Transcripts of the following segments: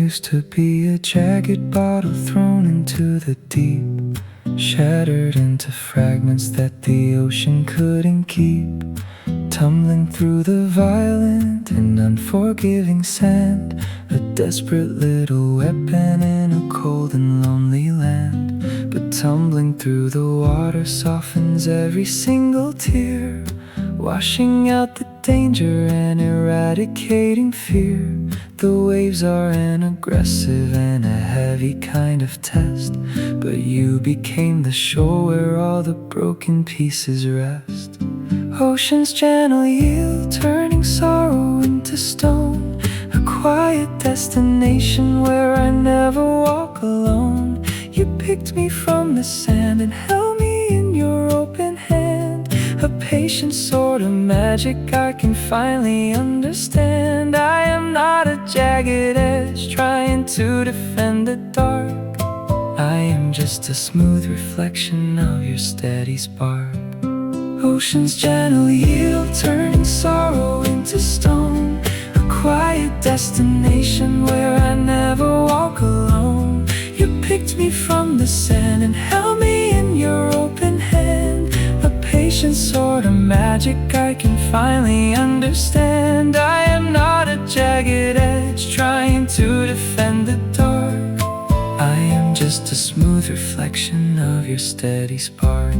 used to be a jagged bottle thrown into the deep, shattered into fragments that the ocean couldn't keep, tumbling through the violent and unforgiving sand, a desperate little weapon in a cold and lonely land. But tumbling through the water softens every single tear, washing out the danger and eradicating fear. The waves are an aggressive and a heavy kind of test, but you became the shore where all the broken pieces rest. Ocean's gentle yield, turning sorrow into stone, a quiet destination where I never walk alone. You picked me from the sand and held me in your open hand, a patient sort of magic I can finally understand. I am not a jagged edge trying to defend the dark, I am just a smooth reflection of your steady spark. Ocean's gentle yield, turning sorrow into stone, a quiet destination where I never walk alone. You picked me from the sand and held me in your open hand, a patient sort of magic I can finally understand. I am not a jagged edge trying to defend the dark, I am just a smooth reflection of your steady spark.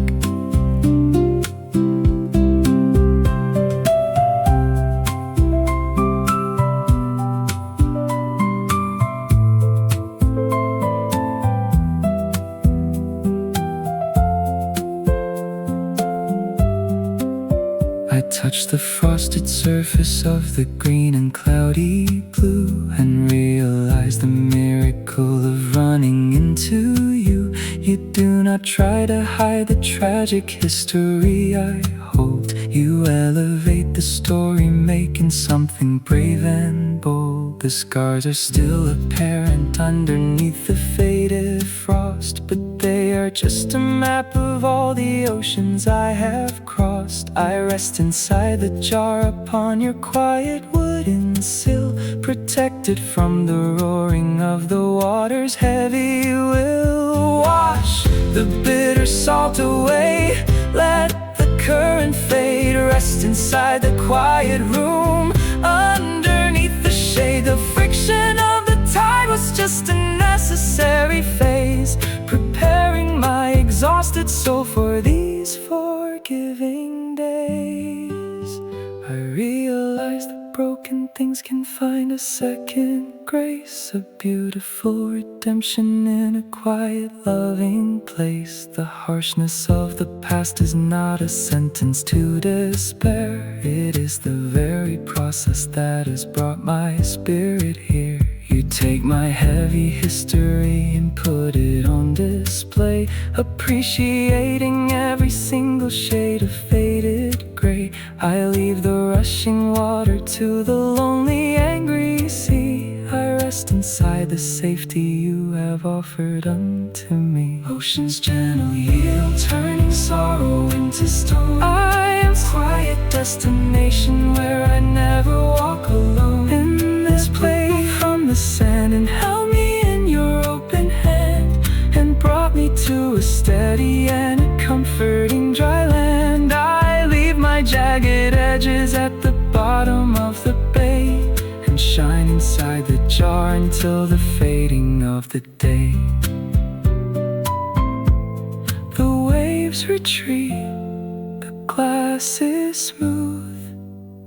Touch the frosted surface of the green and cloudy blue, and realize the miracle of running into you. You do not try to hide the tragic history I hold. You elevate the story, making something brave and bold. The scars are still apparent underneath the faded frost, but they are just a map of all the oceans I have crossed. I rest inside the jar upon your quiet wooden sill, protected from the roaring of the water's heavy will. Wash the bitter salt away, let the current fade. Rest inside the quiet room, underneath the shade. The friction of the tide was just a necessary phase, preparing my exhausted soul for these forgiving days. I realize that broken things can find a second grace, a beautiful redemption in a quiet, loving place. The harshness of the past is not a sentence to despair, it is the very process that has brought my spirit here. You take my heavy history and put it on display, appreciating every single shade of faded gray. I leave the rushing water to the lonely, angry sea. I rest inside the safety you have offered unto me. Ocean's gentle yield, turning sorrow into stone. I am quiet destination where I never walk alone. In this place from the sand and held me in your open hand, and brought me to a steady and a comforting dry land. I leave my jagged edges at the bottom of the bay, and shine inside the jar until the fading of the day. The waves retreat, the glass is smooth,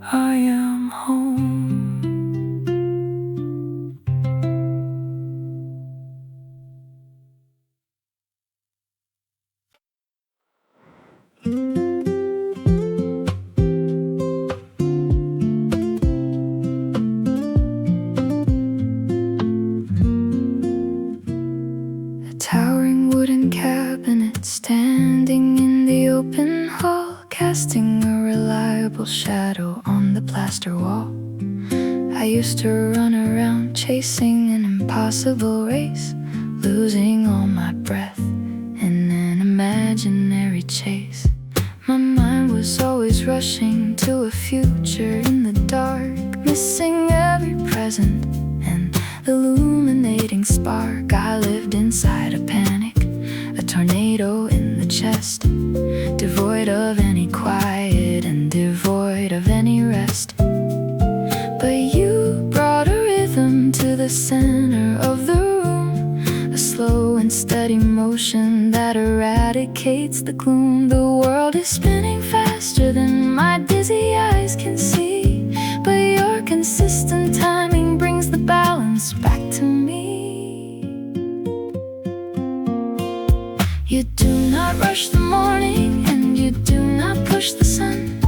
I am home. A towering wooden cabinet standing in the open hall, casting a reliable shadow on the plaster wall. I used to run around chasing an impossible race, losing all my breath in an imaginary chase. My mind was always rushing to a future in the dark, missing every present and the luminous flickering spark. I lived inside a panic, a tornado in the chest, devoid of any quiet and devoid of any rest. But you brought a rhythm to the center of the room, a slow and steady motion that eradicates the gloom. The world is spinning faster than my dizzy eyes can see, but your consistent timing brings the balance back to me. You do not rush the morning and you do not push the sun.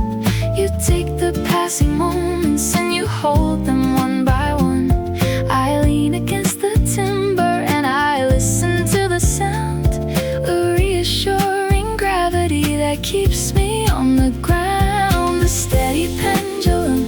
You take the passing moments and you hold them one by one. I lean against the timber and I listen to the sound, a reassuring gravity that keeps me on the ground. The steady pendulum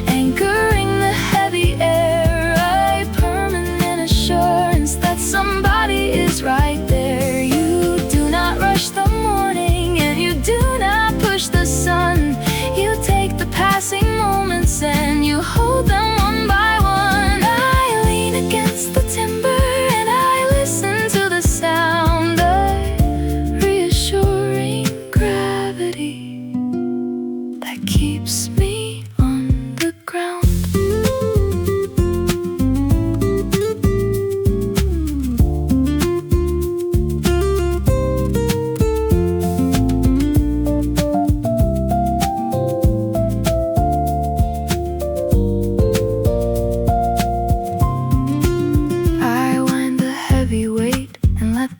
anchoring the heavy air, a permanent assurance that somebody is right there. You do not rush the morning and you do not push the sun. You take the passing moments and you hold them one by one. I lean against the timber and I listen to the sound, a reassuring gravity that keeps me on the ground.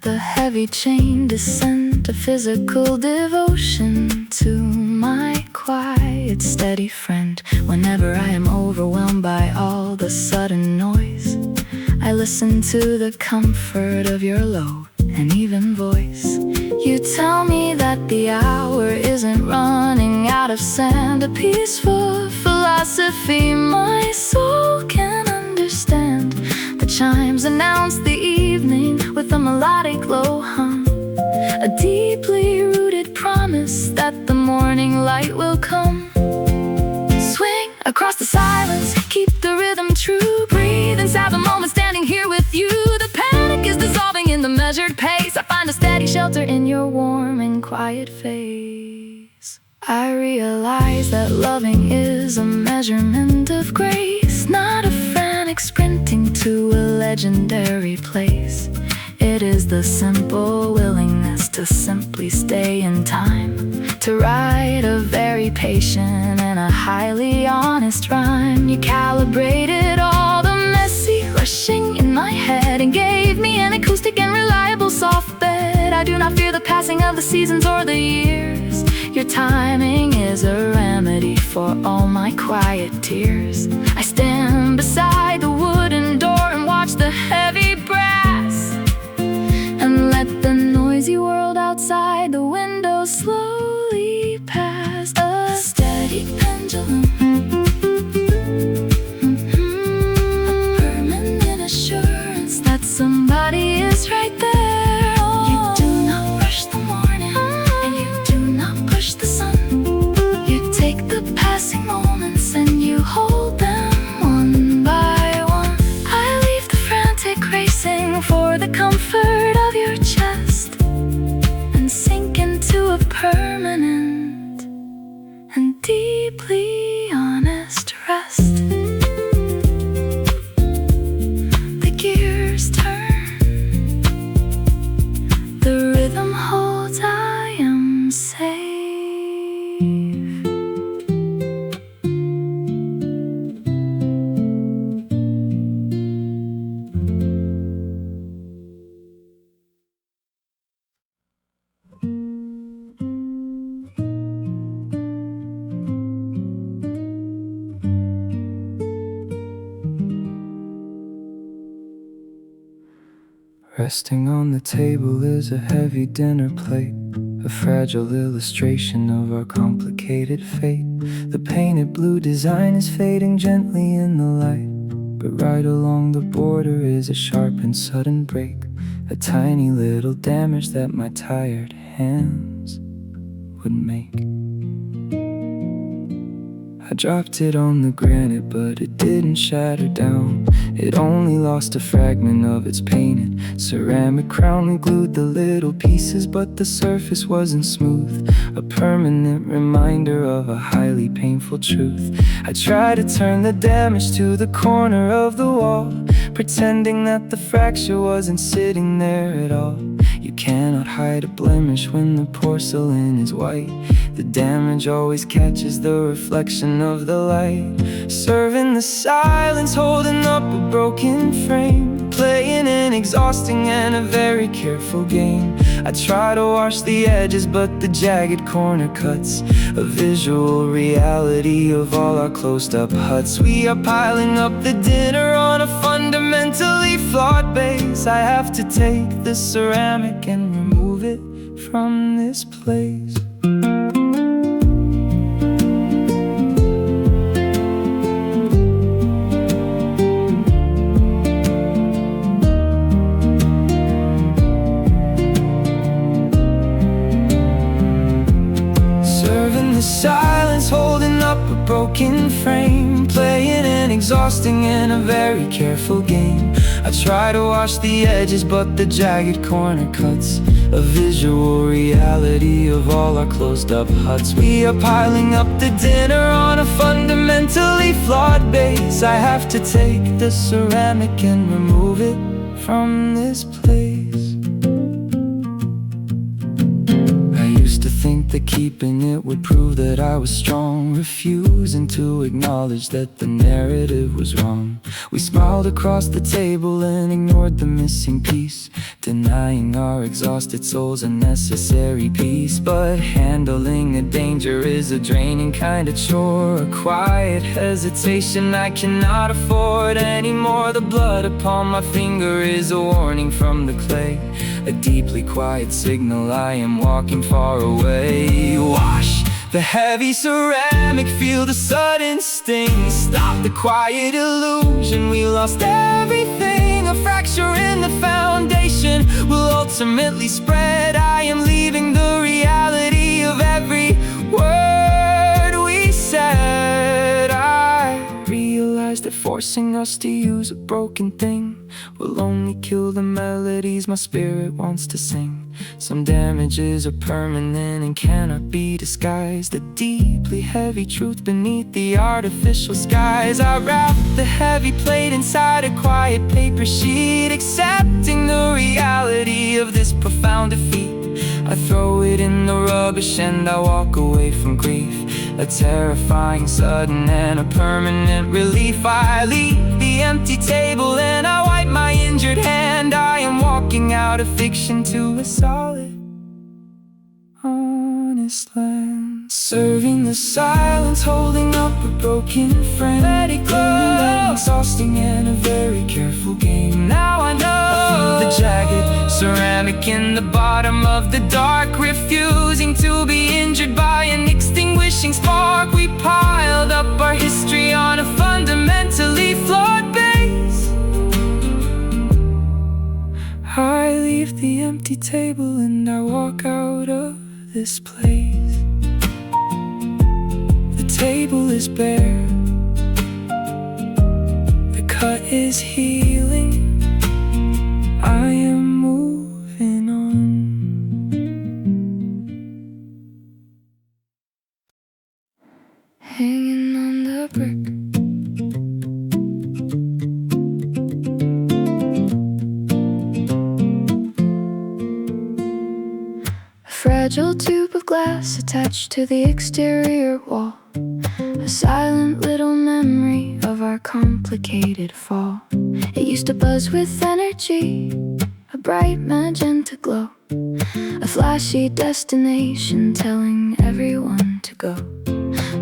The heavy chain descend, a physical devotion to my quiet, steady friend. Whenever I am overwhelmed by all the sudden noise, I listen to the comfort of your low and even voice. You tell me that the hour isn't running out of sand, a peaceful philosophy my soul can understand. The chimes announce the evening with a melodic low hum, a deeply rooted promise that the morning light will come. Swing across the silence, keep the rhythm true, breathe inside the moment standing here with you. The panic is dissolving in the measured pace. I find a steady shelter in your warm and quiet face. I realize that loving is a measurement of grace, not a frantic sprinting to a legendary place. It is the simple willingness to simply stay in time, to write a very patient and a highly honest rhyme. You calibrated all the messy rushing in my head and gave me an acoustic and reliable soft bed. I do not fear the passing of the seasons or the years. Your timing is a remedy for all my quiet tears. I stand beside the wooden door and watch the heavy brass, and let the noisy world outside the window slowly pass. A steady pendulum, a permanent assurance that somebody is right there. You do not rush the morning and you do not push the sun. You take the passing moments and you hold them one by one. I leave the frantic racing for the comfort of your chest and sink into a permanent and deeply honest rest. The gears turn, the rhythm holds, I am safe. Resting on the table is a heavy dinner plate, a fragile illustration of our complicated fate. The painted blue design is fading gently in the light, but right along the border is a sharp and sudden break, a tiny little damage that my tired hands would make. I dropped it on the granite, but it didn't shatter down. It only lost a fragment of its painted ceramic crown. We glued the little pieces, but the surface wasn't smooth, a permanent reminder of a highly painful truth. I tried to turn the damage to the corner of the wall, pretending that the fracture wasn't sitting there at all. You cannot hide a blemish when the porcelain is white. The damage always catches the reflection of the light. Serving the silence, holding up a broken frame, playing an exhausting and a very careful game. I try to wash the edges, but the jagged corner cuts a visual reality of all our closed up huts. We are piling up the dinner on a fundamentally flawed base. I have to take the ceramic and remove it from this place. Silence, holding up a broken frame, playing an exhausting and a very careful game. I try to wash the edges, but the jagged corner cuts a visual reality of all our closed up huts. We are piling up the dinner on a fundamentally flawed base. I have to take the ceramic and remove it from this place. Think that keeping it would prove that I was strong, refusing to acknowledge that the narrative was wrong. We smiled across the table and ignored the missing piece, denying our exhausted souls a necessary peace. But handling a danger is a draining kind of chore, a quiet hesitation I cannot afford anymore. The blood upon my finger is a warning from the clay, a deeply quiet signal I am walking far away. Wash the heavy ceramic, feel the sudden sting, stop the quiet illusion. We lost everything, a fracture in the foundation will ultimately spread. I am leaving the reality of every word we said. I realized that forcing us to use a broken thing will only kill the melodies my spirit wants to sing. Some damages are permanent and cannot be disguised, the deeply heavy truth beneath the artificial skies. I wrap the heavy plate inside a quiet paper sheet, accepting the reality of this profound defeat. I throw it in the rubbish and I walk away from grief, a terrifying, sudden and a permanent relief. I leave the empty table and I wipe my injured hand. I am walking out of fiction to a solid, honest land. Serving the silence, holding up a broken frame, let it go, exhausting and a very careful game. Now I know I feel the jagged ceramic in the bottom of the dark, refusing to be injured by an extinguishing spark. We piled up our history on a fundamentally flawed base. I leave the empty table and I walk out of this place. The table is bare, the cut is healing, I am moving on. Hanging on the brick, a fragile tube of glass attached to the exterior wall, a silent little memory of our complicated fall. It used to buzz with energy, a bright magenta glow, a flashy destination telling everyone to go.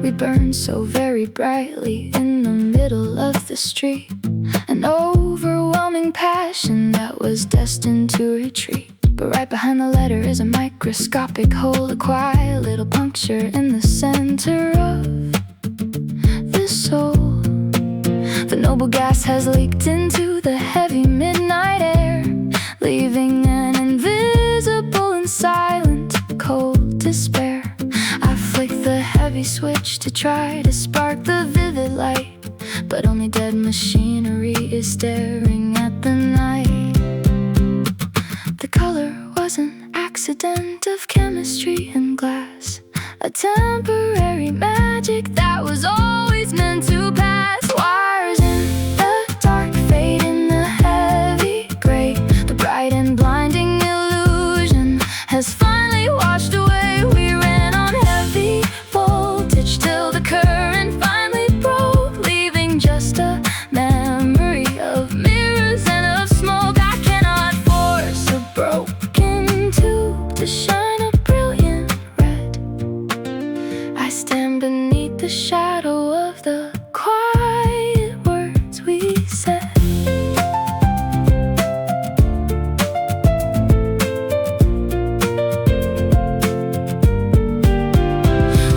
We burned so very brightly in the middle of the street, an overwhelming passion that was destined to retreat. But right behind the letter is a microscopic hole, a quiet little puncture in the center of the soul. The noble gas has leaked into the heavy midnight air, leaving an invisible and silent cold despair. I flick the heavy switch to try to spark the vivid light, but only machinery is staring at the night. The color was an accident of chemistry and glass, a temporary magic that was always meant to pass. Wires in the dark fade in the heavy gray. The bright and blinding illusion has finally washed away. We ran on heavy voltage till the current finally broke, leaving just a memory of mirrors and of smoke. I cannot force a broken tube to shine a brilliant red. I stand beneath the shadow of the quiet words we said.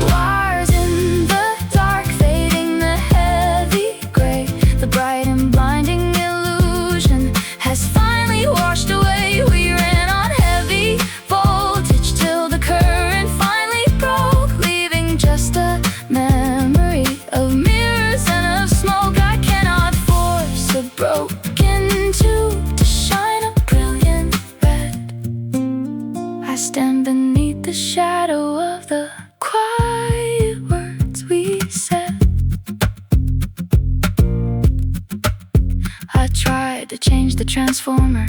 Wires in the dark fading the heavy gray. The bright and blinding illusion has finally washed away. We ran on heavy voltage till the current finally broke, leaving just a memory of mirrors and of smoke. I cannot force a broken tube to shine a brilliant red. I stand beneath the shadow of the quiet words we said. I tried to change the transformer,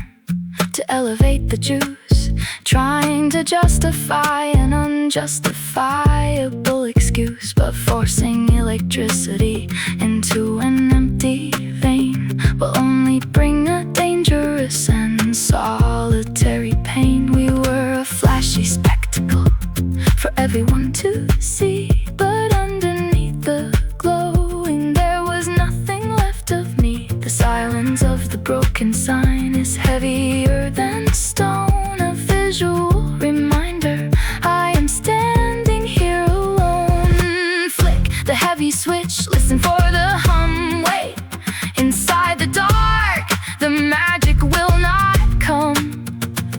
to elevate the juice, trying to justify an unjustifiable excuse, but forcing electricity into an empty vein will only bring a dangerous and solitary pain. We were a flashy spectacle for everyone to see, but underneath the glowing there was nothing left of me. The silence of the broken sign is heavier than stone, a visual reminder I am standing here alone. Flick the heavy switch, listen for the hum. Wait, inside the dark, the magic will not come.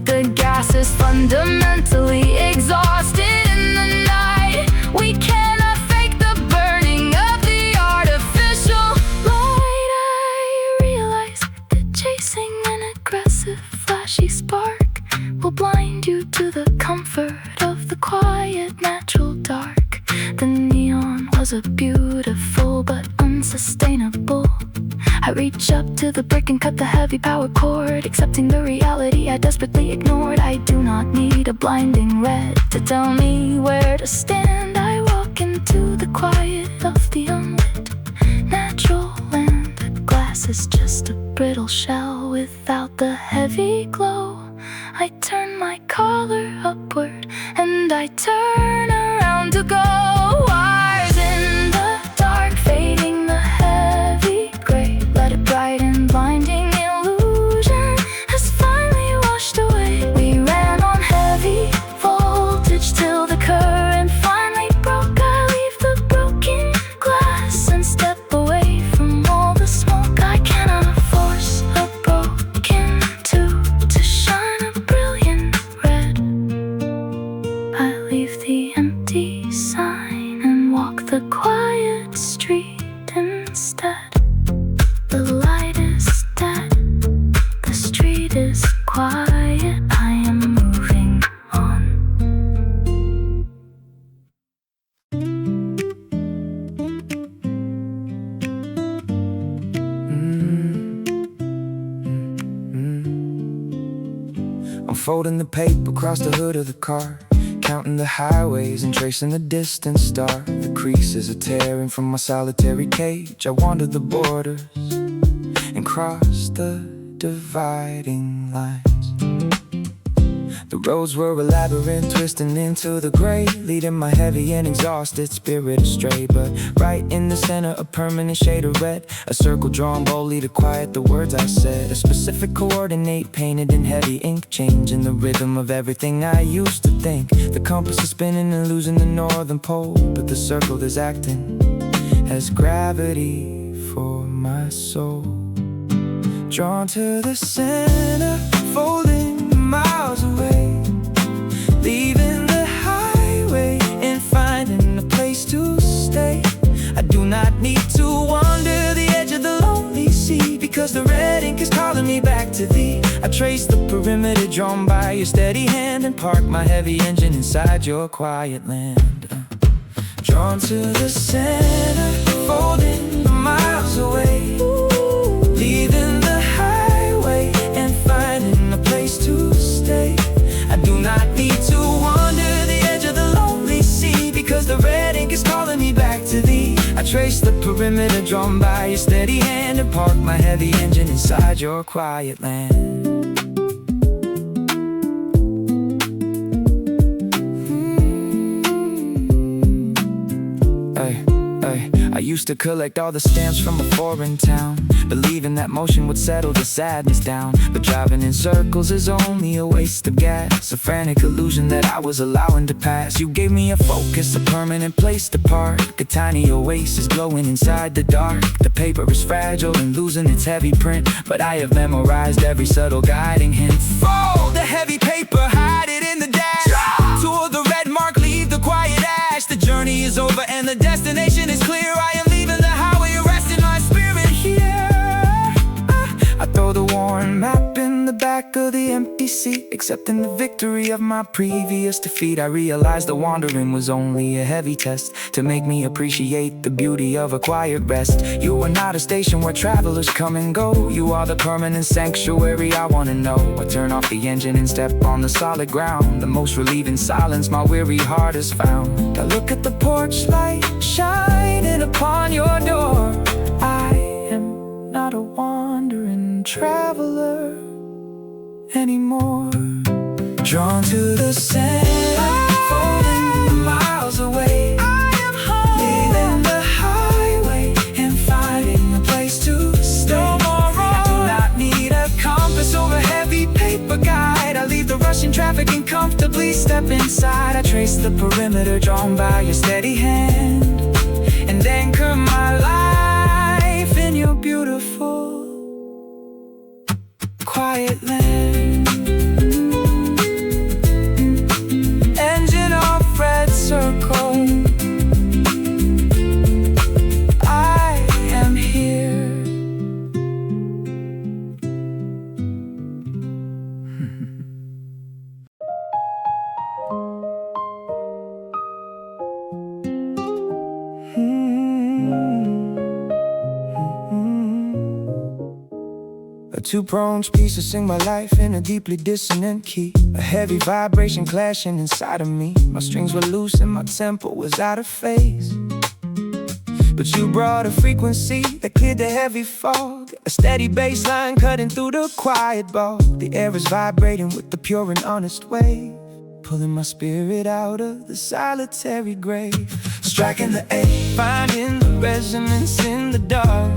The gas is fundamentally exhausted in the night. We cannot fake the burning of the artificial light. I realize that chasing an aggressive, flashy spark will blind you to the comfort of the quiet, natural dark. The neon was a beautiful but unsustainable. I reach up to the brick and cut the heavy power cord, accepting the reality I desperately ignored. I do not need a blinding red to tell me where to stand. I walk into the quiet of the unlit, natural land. Glass is just a brittle shell without the heavy glow. I turn my collar upward and I turn around to go. Wires in the dark fading the heavy gray. Let it bright and blinding illusion has finally washed away. We ran on heavy voltage till the current finally broke. I leave the broken glass and step away from all the smoke. I cannot force a broken tube to shine a brilliant red. I leave the empty sign and walk the quiet street instead. The light is dead, the street is quiet, I am moving on. I'm folding the paper across the hood of the car, counting the highways and tracing the distant star. The creases are tearing from my solitary cage. I wander the borders and cross the dividing lines. The roads were a labyrinth, twisting into the gray, leading my heavy and exhausted spirit astray. But right in the center, a permanent shade of red, a circle drawn boldly to quiet the words I said. A specific coordinate painted in heavy ink, changing the rhythm of everything I used to think. The compass is spinning and losing the northern pole, but the circle is acting as gravity for my soul. Drawn to the center, folding miles away, leaving the highway and finding a place to stay. I do not need to wander the edge of the lonely me back to thee. I trace the perimeter drawn by your steady hand and park my heavy engine inside your quiet land. Drawn to the center, folding the miles away, leaving the highway and finding a place to stay. I do not need to wander the edge of the lonely sea, because the red ink is calling me back to thee. I trace the perimeter drawn by your steady hand and park my heavy engine inside your quiet land. I used to collect all the stamps from a foreign town, believing that motion would settle the sadness down. But driving in circles is only a waste of gas, a frantic illusion that I was allowing to pass. You gave me a focus, a permanent place to park, a tiny oasis glowing inside the dark. The paper is fragile and losing its heavy print, but I have memorized every subtle guiding hint. Fold the heavy paper, hide it in the dash. Tour the red mark, leave the quiet ash. The journey is over and the destination is clear. I am leaving the highway, resting my spirit here. I throw the worn map in the back of the empty seat, accepting the victory of my previous defeat. I realized the wandering was only a heavy test to make me appreciate the beauty of a quiet rest. You are not a station where travelers come and go. You are the permanent sanctuary I wanna know. I turn off the engine and step on the solid ground, the most relieving silence my weary heart has found. I look at the porch light shining upon your door. I am not a wandering traveler anymore. Drawn to the center, folding miles away, I am home, leaving the highway and finding a place to stay. No more road. I do not need a compass or a heavy paper guide. I leave the rushing traffic and comfortably step inside. I trace the perimeter drawn by your steady hand and anchor my life in your beautiful quiet land. Engine off red circle, I am here. A two-pronged piece to sing my life in a deeply dissonant key, a heavy vibration clashing inside of me. My strings were loose and my tempo was out of phase, but you brought a frequency that cleared the heavy fog, a steady bass line cutting through the quiet bog. The air is vibrating with the pure and honest wave, pulling my spirit out of the solitary grave. Striking the A, finding the resonance in the dark.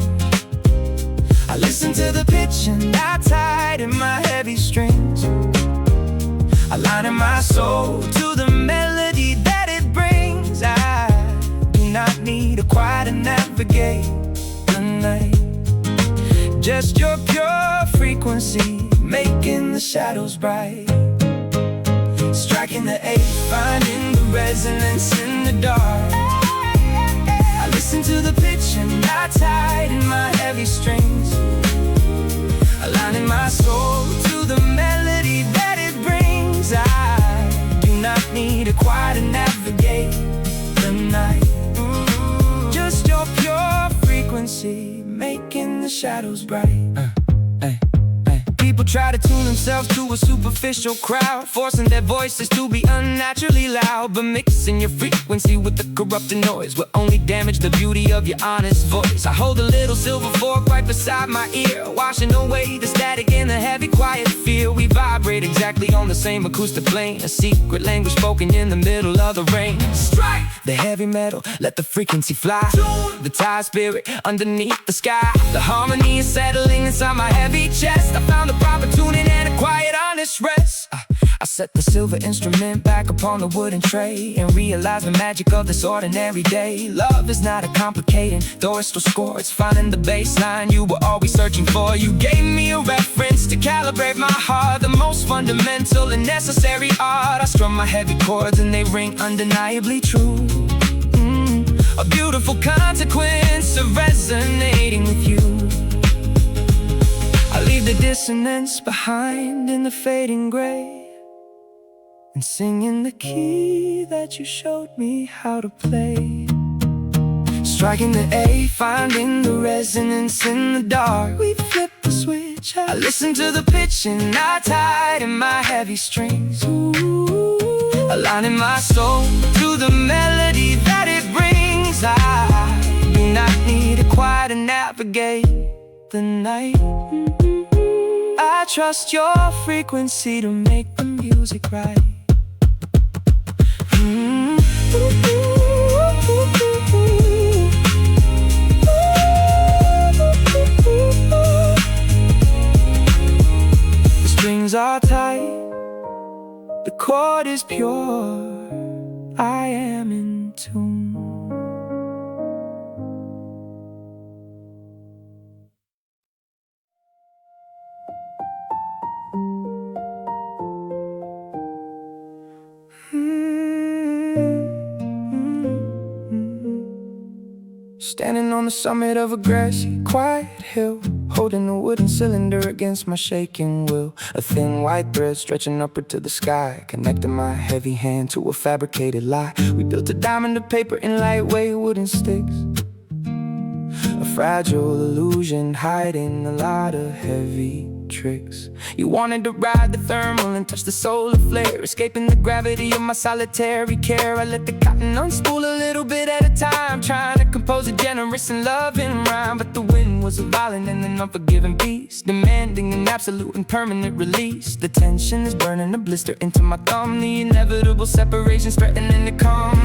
I listen to the pitch and I tighten my heavy strings, aligning my soul to the melody that it brings. I do not need a choir to navigate the night, just your pure frequency making the shadows bright. Striking the A, finding the resonance in the dark. I listen to the pitch and I tighten my heavy strings, aligning my soul to the melody that it brings. I do not need a choir to navigate the night, just your pure frequency making the shadows bright. People try to tune themselves to a superficial crowd, forcing their voices to be unnaturally loud. But mixing your frequency with the corrupting noise will only damage the beauty of your honest voice. I hold a little silver fork right beside my ear, washing away the static in the heavy quiet feel. We vibrate exactly on the same acoustic plane, a secret language spoken in the middle of the rain. Strike the heavy metal, let the frequency fly. Tune the Thai spirit underneath the sky. The harmony is settling inside my heavy chest. I found the proper tuning and a quiet honest rest. I set the silver instrument back upon the wooden tray and realize the magic of this ordinary day. Love is not a complicated orchestral score, it's finding the bass line you were always searching for. You gave me a reference to calibrate my heart, the most fundamental and necessary art. I strum my heavy chords and they ring undeniably true, a beautiful consequence of resonating with you. I leave leave the dissonance behind in the fading gray, and sing in the key that you showed me how to play. Striking the A, finding the resonance in the dark. We flip the switch, I listen to the pitch and I tighten my heavy strings. Ooh, aligning my soul to the melody that it brings. I do not need a choir to navigate the night. I trust your frequency to make the music right. The strings are tight, the chord is pure, I am in tune. Standing on the summit of a grassy, quiet hill, holding a wooden cylinder against my shaking will. A thin white thread stretching upward to the sky, connecting my heavy hand to a fabricated lie. We built a diamond of paper in lightweight wooden sticks, a fragile illusion hiding a lot of heavy tricks. You wanted to ride the thermal and touch the solar flare, escaping the gravity of my solitary care. I let the cotton unspool a little bit at a time, trying to compose a generous and loving rhyme. But the wind was a violent and an unforgiving beast, demanding an absolute and permanent release. The tension is burning a blister into my thumb, the inevitable separation's threatening to come.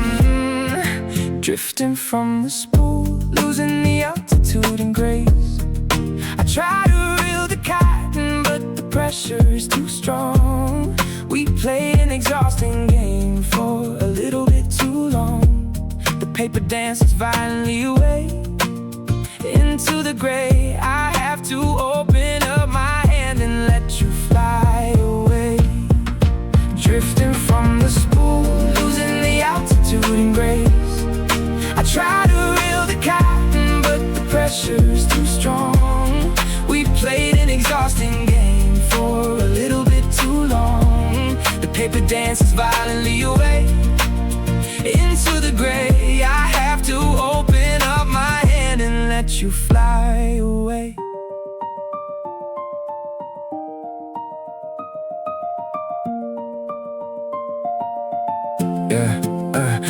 Drifting from the spool, losing the altitude and grace. I try to reel the cotton, but the pressure is too strong. We played an exhausting game for a little bit too long. The paper dances violently away into the gray. I have to open up my hand and let you fly away. Drifting from the spool, losing the altitude and grace. I try to reel the cotton, but the pressure's too strong. We played an exhausting game for a little bit too long. The paper dances violently away into the gray. I have to open up my hand and let you fly away.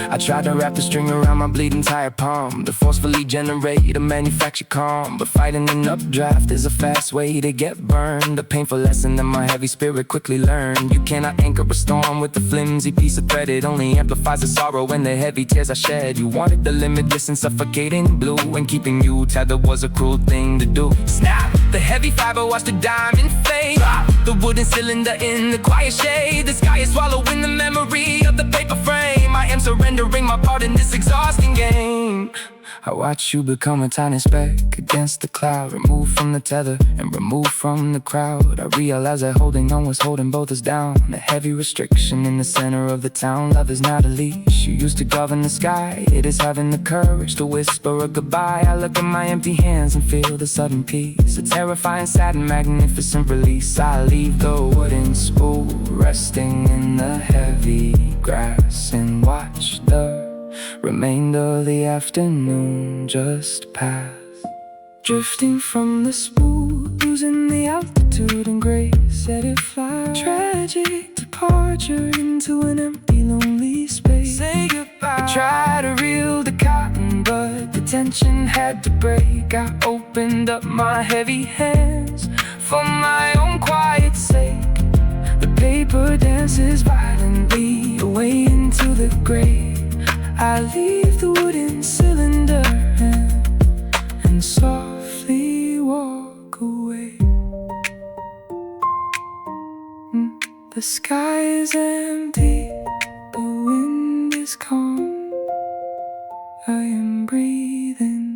I tried to wrap the string around my bleeding tired palm, to forcefully generate a manufactured calm. But fighting an updraft is a fast way to get burned, a painful lesson that my heavy spirit quickly learned. You cannot anchor a storm with a flimsy piece of thread. It only amplifies the sorrow and the heavy tears I shed. You wanted the limitless and suffocating blue, and keeping you tethered was a cruel thing to do. Snap! The heavy fiber watched the diamond fade. Drop the wooden cylinder in the quiet shade. The sky is swallowing the memory of the paper frame. I am surrendering my part in this exhausting game. I watch you become a tiny speck against the cloud, removed from the tether and removed from the crowd. I realize that holding on was holding both us down, a heavy restriction in the center of the town. Love is not a leash you used to govern the sky, it is having the courage to whisper a goodbye. I look at my empty hands and feel the sudden peace, a terrifying, sad and magnificent release. I leave the wooden spool resting in the heavy grass and watch the remainder of the afternoon just pass. Drifting from the spool, losing the altitude and grace, let it fly. Tragic departure into an empty, lonely space. Say goodbye. I try to reel the cotton, but the tension had to break. I opened up my heavy hands for my own quiet sake. The paper dances violently away into the grave. I leave the wooden cylinder and softly walk away. The sky is empty, the wind is calm, I am breathing.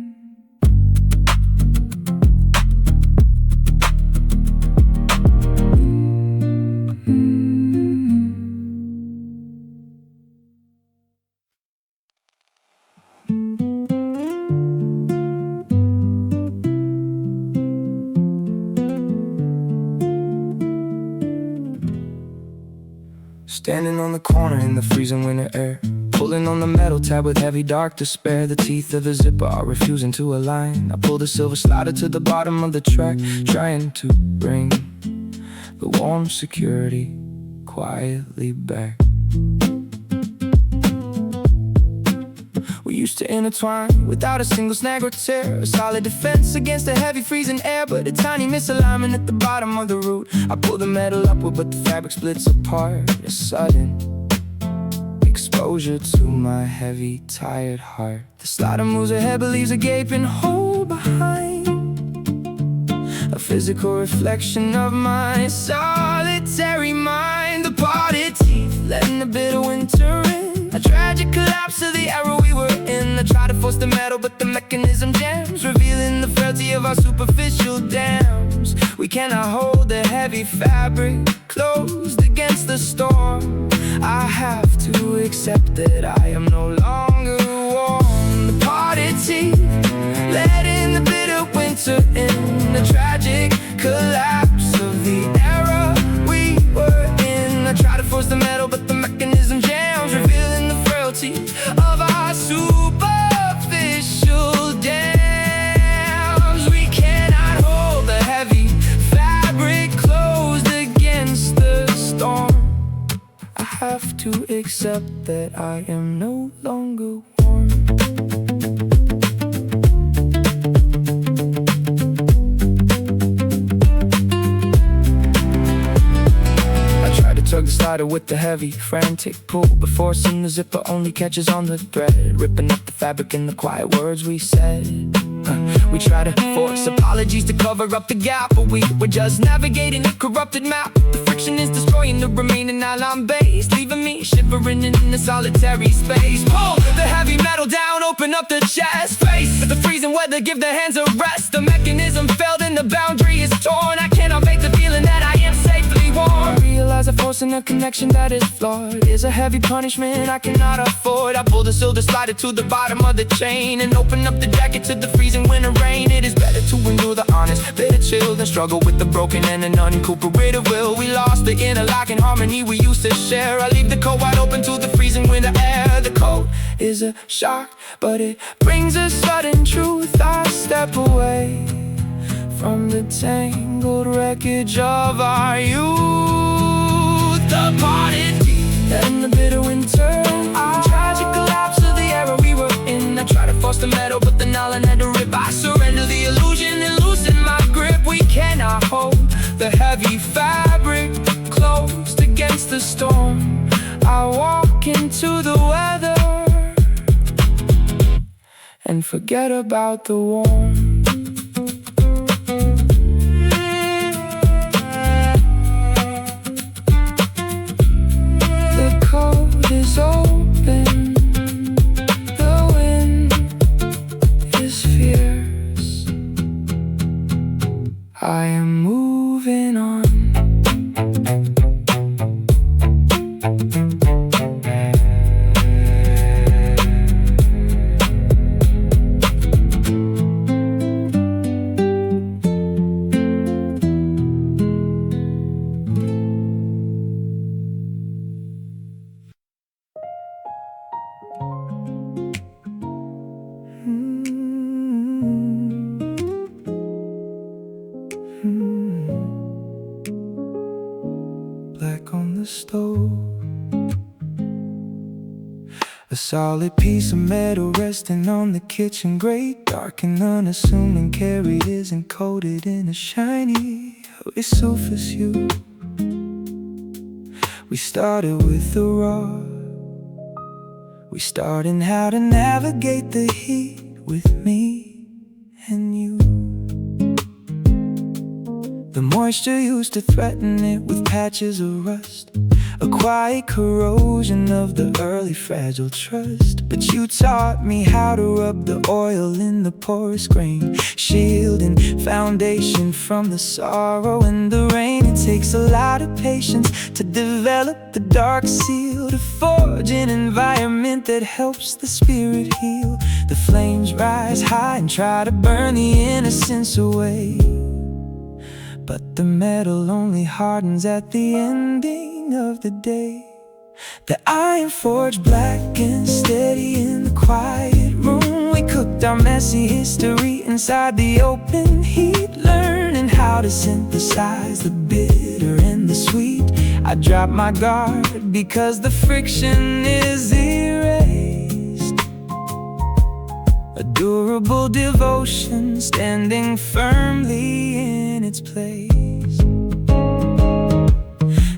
Standing on the corner in the freezing winter air, pulling on the metal tab with heavy dark despair. The teeth of the zipper are refusing to align. I pull the silver slider to the bottom of the track, trying to bring the warm security quietly back. We used to intertwine without a single snag or tear, a solid defense against the heavy freezing air. But a tiny misalignment at the bottom of the root, I pull the metal upward but the fabric splits apart. A sudden exposure to my heavy, tired heart. The slider moves ahead but leaves a gaping hole behind, a physical reflection of my solitary mind. The parted teeth letting the bitter winter in, a tragic collapse of the era we were in. I try to force the metal but the mechanism jams, revealing the frailty of our superficial dams. We cannot hold the heavy fabric closed against the storm. I have to accept that I am no longer warm. The parted teeth letting the bitter winter in, a tragic collapse of the era we were in. I try to force the metal but the mechanism jams, revealing the frailty of our superficial dams. We cannot hold the heavy fabric closed against the storm. I have to accept that I am no longer warm. Tug the slider with the heavy, frantic pull, but forcing the zipper only catches on the thread, ripping up the fabric in the quiet words we said. We try to force apologies to cover up the gap, but we're just navigating a corrupted map. The friction is destroying the remaining nylon base, leaving me shivering in the solitary space. Pull the heavy metal down, open up the chest, face the freezing weather, give the hands a rest. The mechanism failed and the boundary is torn. I cannot fake the feeling that I am safely warm. I realize that forcing a connection that is flawed is a heavy punishment I cannot afford. I pull the silver slider to the bottom of the chain and open up the jacket to the freezing winter rain. It is better to endure the honest bitter chill than struggle with the broken and an uncooperative will. We lost the interlocking harmony we used to share. I leave the coat wide open to the freezing winter air. The coat is a shock, but it brings a sudden truth. I step away from the tangled wreckage of our youth. The parted teeth and the bitter winter, tragic collapse of the era we were in. I try to force the metal but the nylon had to rip. I surrender the illusion and loosen my grip. We cannot hold the heavy fabric closed against the storm. I walk into the weather and forget about the warmth. The code is open, the wind is fierce. I am moving on. Black on the stove, a solid piece of metal resting on the kitchen grate. Dark and unassuming, carried isn't coated in a shiny surface hue. We started with the raw, we started how to navigate the heat with me and you. The moisture used to threaten it with patches of rust, a quiet corrosion of the early fragile trust. But you taught me how to rub the oil in the porous grain, shielding foundation from the sorrow and the rain. It takes a lot of patience to develop the dark seal, to forge an environment that helps the spirit heal. The flames rise high and try to burn the innocence away, but the metal only hardens at the ending of the day. The iron forged black and steady in the quiet room. We cooked our messy history inside the open heat, learning how to synthesize the bitter and the sweet. I dropped my guard because the friction is erased. A durable devotion standing firmly in its place.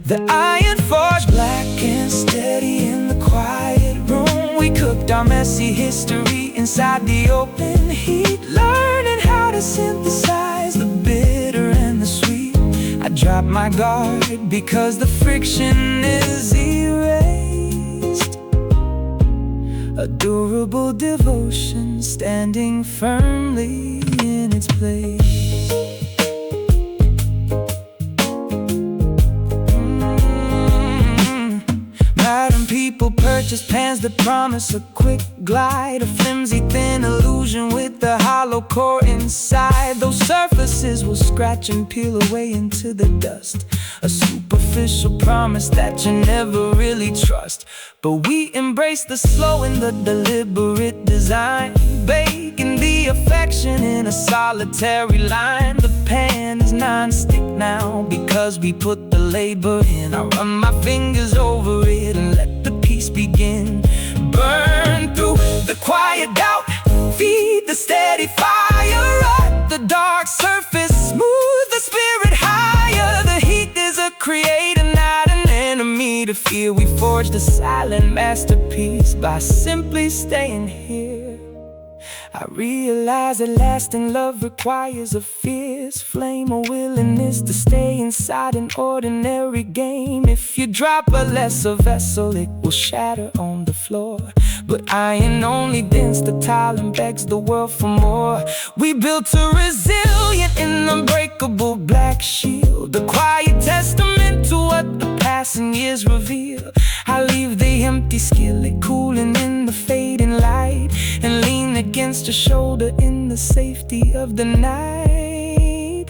The iron forged black and steady in the quiet room. We cooked our messy history inside the open heat, learning how to synthesize the bitter and the sweet. I dropped my guard because the friction is erased. A durable devotion standing firmly in its place. People purchase pans that promise a quick glide, a flimsy thin illusion with the hollow core inside. Those surfaces will scratch and peel away into the dust, a superficial promise that you never really trust. But we embrace the slow and the deliberate design, baking the affection in a solitary line. The pan is non-stick now because we put the labor in. I run my fingers over it and let the peace begin. Burn through the quiet doubt, feed the steady fire up the dark surface, smooth the spirit higher. The heat is a creator, not an enemy to fear. We forged a silent masterpiece by simply staying here. I realize that lasting love requires a fierce flame, a willingness to stay inside an ordinary game. If you drop a lesser vessel, it will shatter on the floor. But iron only dents the tile and begs the world for more. We built a resilient and unbreakable black shield, a quiet testament to what the passing years reveal. I leave the empty skillet cooling in the fading light, and lean against your shoulder in the safety of the night.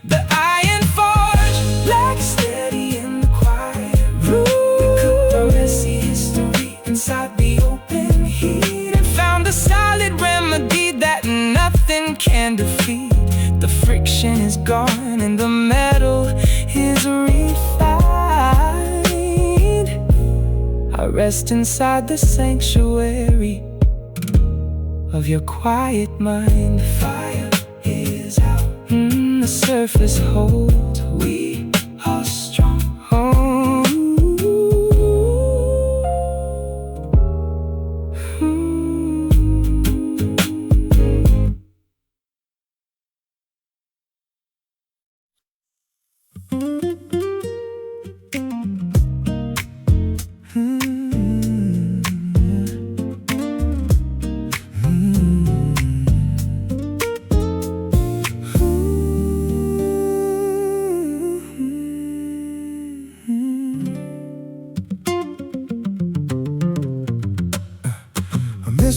The iron forged, black steady in the quiet room. We cooked our messy history inside the open heat, and found a solid remedy that nothing can defeat. The friction is gone and the metal is refined. I rest inside the sanctuary of your quiet mind. The fire is out, the surface holds. We are strong.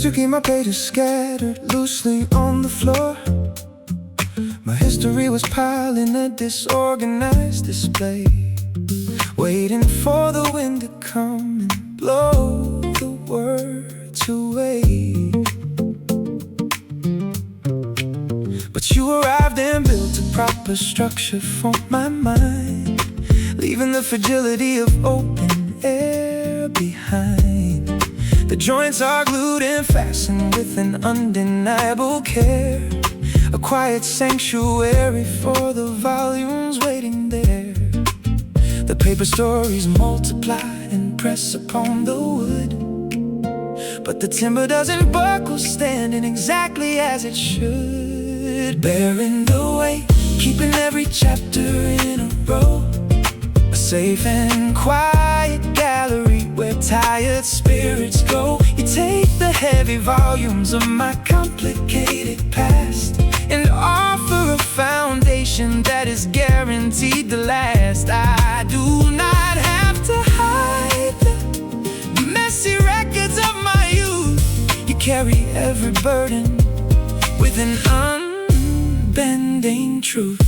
To keep my pages scattered loosely on the floor. My history was piled in a disorganized display, waiting for the wind to come and blow the words away. But you arrived and built a proper structure for my mind, leaving the fragility of open air behind. The joints are glued and fastened with an undeniable care, a quiet sanctuary for the volumes waiting there. The paper stories multiply and press upon the wood, but the timber doesn't buckle, standing exactly as it should. Bearing the weight, keeping every chapter in a row, a safe and quiet gallery where tired spirits go. You take the heavy volumes of my complicated past and offer a foundation that is guaranteed to last. I do not have to hide the messy records of my youth. You carry every burden with an unbending truth.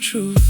truth.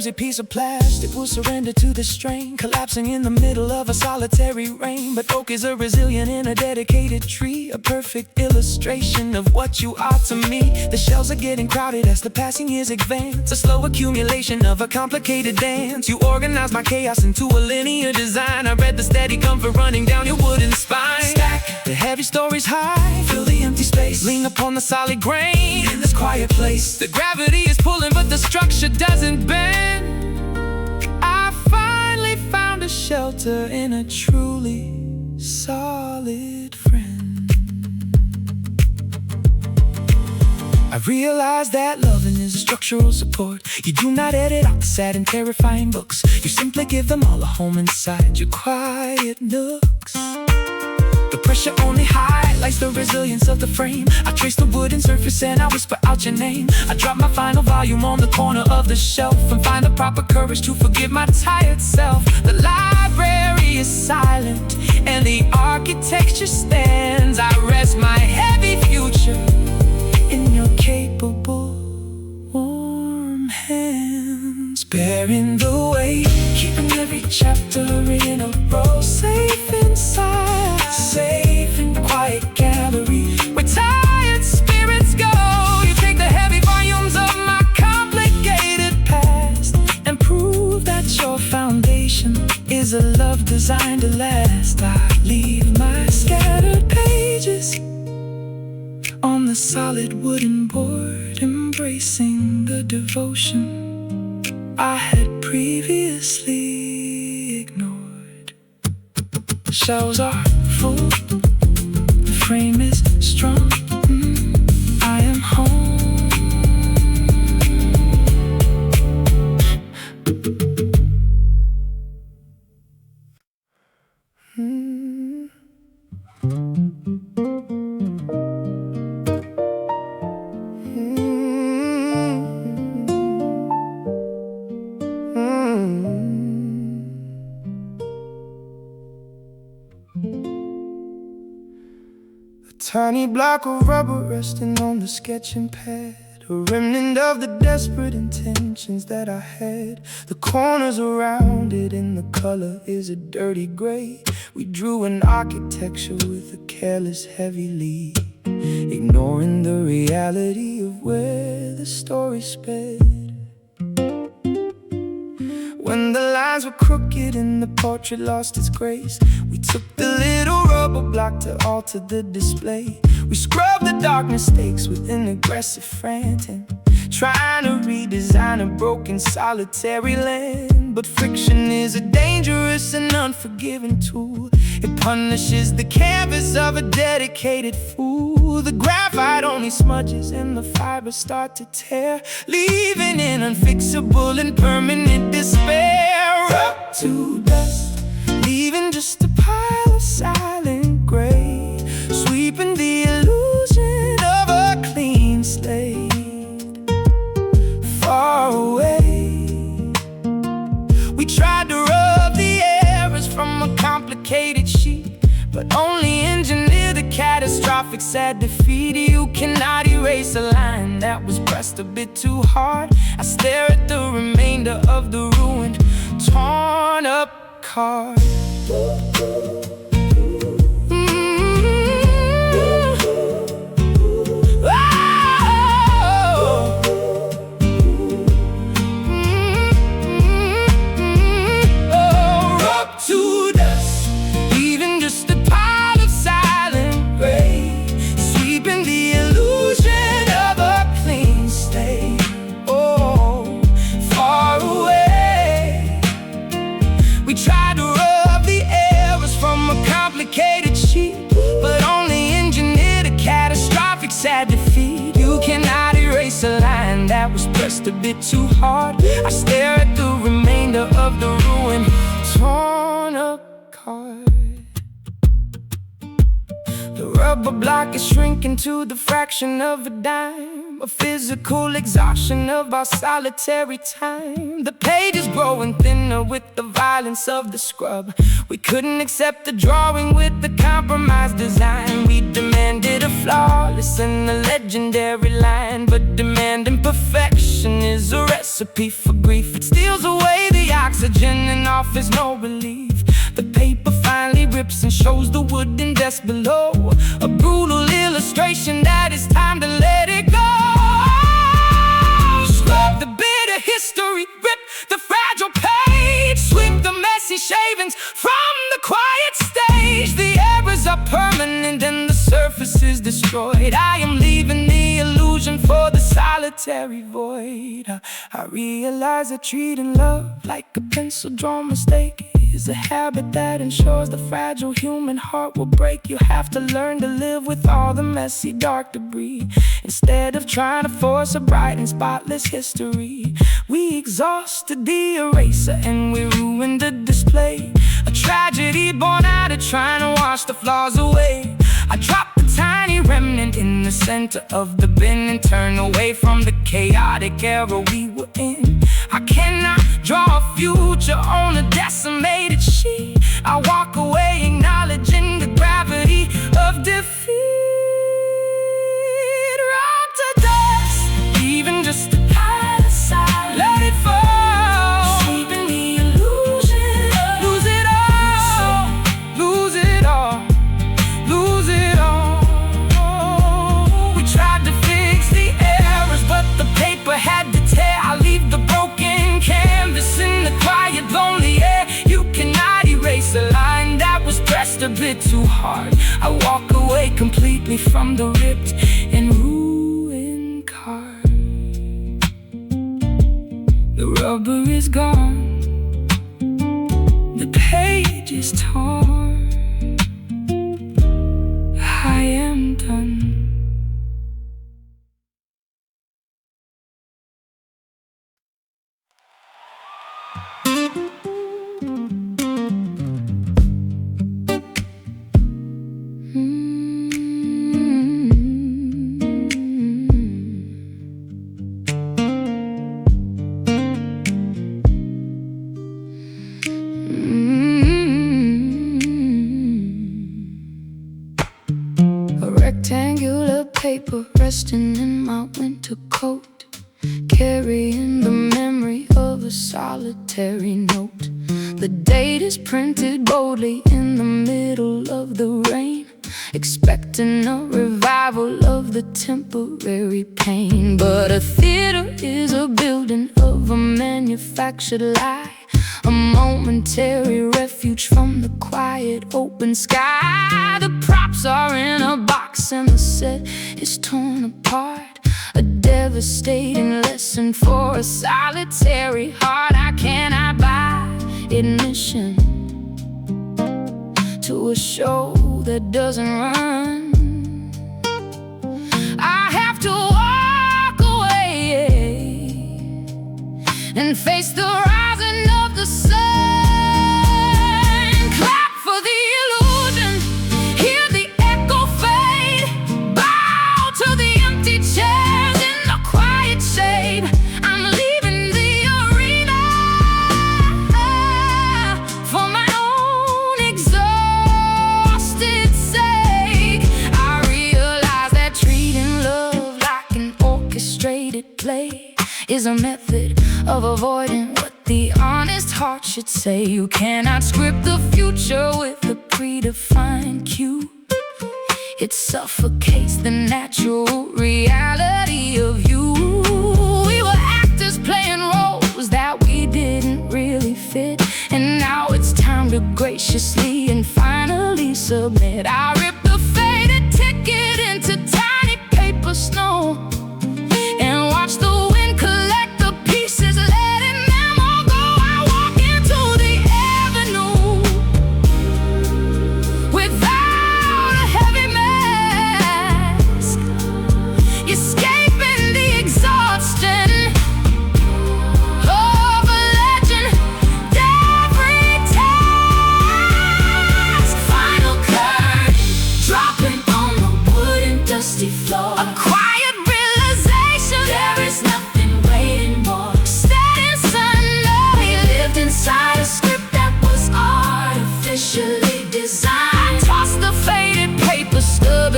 A piece of plastic will surrender to the strain, collapsing in the middle of a solitary rain. But oak is a resilient and a dedicated tree, a perfect illustration of what you are to me. The shells are getting crowded as the passing years advance, a slow accumulation of a complicated dance. You organize my chaos into a linear design. I read the steady comfort running down your wooden spine. Stack the heavy stories high, fill the empty space, lean upon the solid grain in this quiet place. The gravity is pulling but the structure doesn't bend. I finally found a shelter in a truly solid friend. I realized that loving is a structural support. You do not edit out the sad and terrifying books. You simply give them all a home inside your quiet nooks. The pressure only highlights the resilience of the frame. I trace the wooden surface and I whisper out your name. I drop my final volume on the corner of the shelf and find the proper courage to forgive my tired self. The library is silent and the architecture stands. I rest my heavy future in your capable, warm hands. Bearing the weight, keeping every chapter in a row. Safe inside, safe in quiet gallery where tired spirits go. You take the heavy volumes of my complicated past and prove that your foundation is a love designed to last. I leave my scattered pages on the solid wooden board, embracing the devotion I had previously ignored. Shelves are full, the frame is strong. I am home. Tiny block of rubber resting on the sketching pad, a remnant of the desperate intentions that I had. The corners around it and the color is a dirty gray. We drew an architecture with a careless heavy lead, ignoring the reality of where the story sped. When the lines were crooked and the portrait lost its grace, we took the little rubber block to alter the display. We scrubbed the dark mistakes with an aggressive frantic, trying to redesign a broken solitary land. But friction is a dangerous and unforgiving tool. It punishes the canvas of a dedicated fool. The graphite only smudges and the fibers start to tear, leaving an unfixable and permanent despair. Up to dust, leaving just a pile of silent gray, sweeping the illusion of a clean slate. Far away, we tried to rub the errors from a complicated sheet, but only engineered a catastrophic sad defeat. You cannot erase a line that was pressed a bit too hard. I stare at the remainder of the ruined, torn up card. Sad defeat. You cannot erase a line that was pressed a bit too hard. I stare at the remainder of the ruined, torn up card. The rubber block is shrinking to the fraction of a dime. a physical exhaustion of our solitary time. The pages growing thinner with the violence of the scrub. We couldn't accept the drawing with the compromised design. We demanded a flawless and a legendary line, but demanding perfection is a recipe for grief. It steals away the oxygen and offers no relief. The paper finally rips and shows the wooden desk below, a brutal illustration that it's time to let it go. Scrub the bitter history, rip the fragile page, sweep the messy shavings from the quiet stage. The errors are permanent and the surface is destroyed. I am leaving the illusion for the solitary void. I realize that treating love like a pencil drawn mistake is a habit that ensures the fragile human heart will break. You have to learn to live with all the messy dark debris, instead of trying to force a bright and spotless history. We exhausted the eraser and we ruined the display, a tragedy born out of trying to wash the flaws away. I dropped the tiny remnant in the center of the bin and turn away from the chaotic era we were in. I cannot draw a future on a decimated sheet. I walk away acknowledging the gravity of defeat. Robbed to dust, even just to hide aside. Let it fall, sweeping the illusion. Lose it all, lose it all, lose it all. We tried to fix the errors, but the paper had to tear. I leave the broken canvas in the quiet, lonely air. You cannot erase a line that was pressed a bit too hard. I walk away completely from the ripped and ruined card. The rubber is gone, the page is torn. I am done. Rectangular paper resting in my winter coat, carrying the memory of a solitary note. The date is printed boldly in the middle of the rain, expecting a revival of the temporary pain. But a theater is a building of a manufactured lie, a momentary refuge from the quiet open sky. The props are in a box and the set is torn apart, a devastating lesson for a solitary heart. I cannot buy admission to a show that doesn't run. I have to walk away and face the rising of the sun. Clap for the illusion, hear the echo fade, bow to the empty chairs in the quiet shade. I'm leaving the arena for my own exhausted sake. I realize that treating love like an orchestrated play is a method of avoiding what the honest heart should say. You cannot script the future with a predefined cue. It suffocates the natural reality of you. We were actors playing roles that we didn't really fit, and now it's time to graciously and finally submit. I rip the faded ticket into tiny paper snow and watch the wind collect the pieces, letting them all go. I walk into the avenue without a heavy mask, escaping the exhaustion of a legendary task. Final curtain,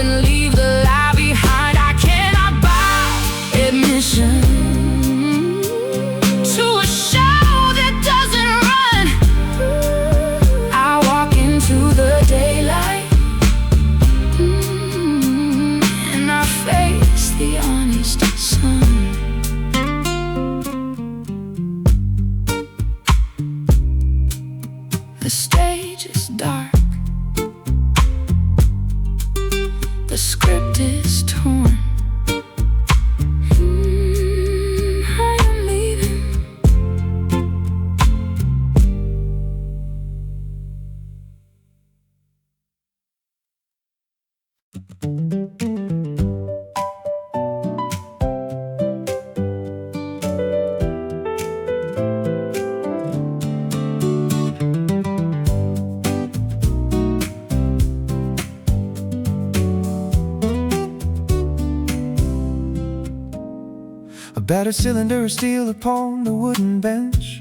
and leave the lie behind. I cannot buy admission to a show that doesn't run. I walk into the daylight, and I face the honest sun. The stage is dark, the script is torn. I am leaving. A battered cylinder of steel upon the wooden bench,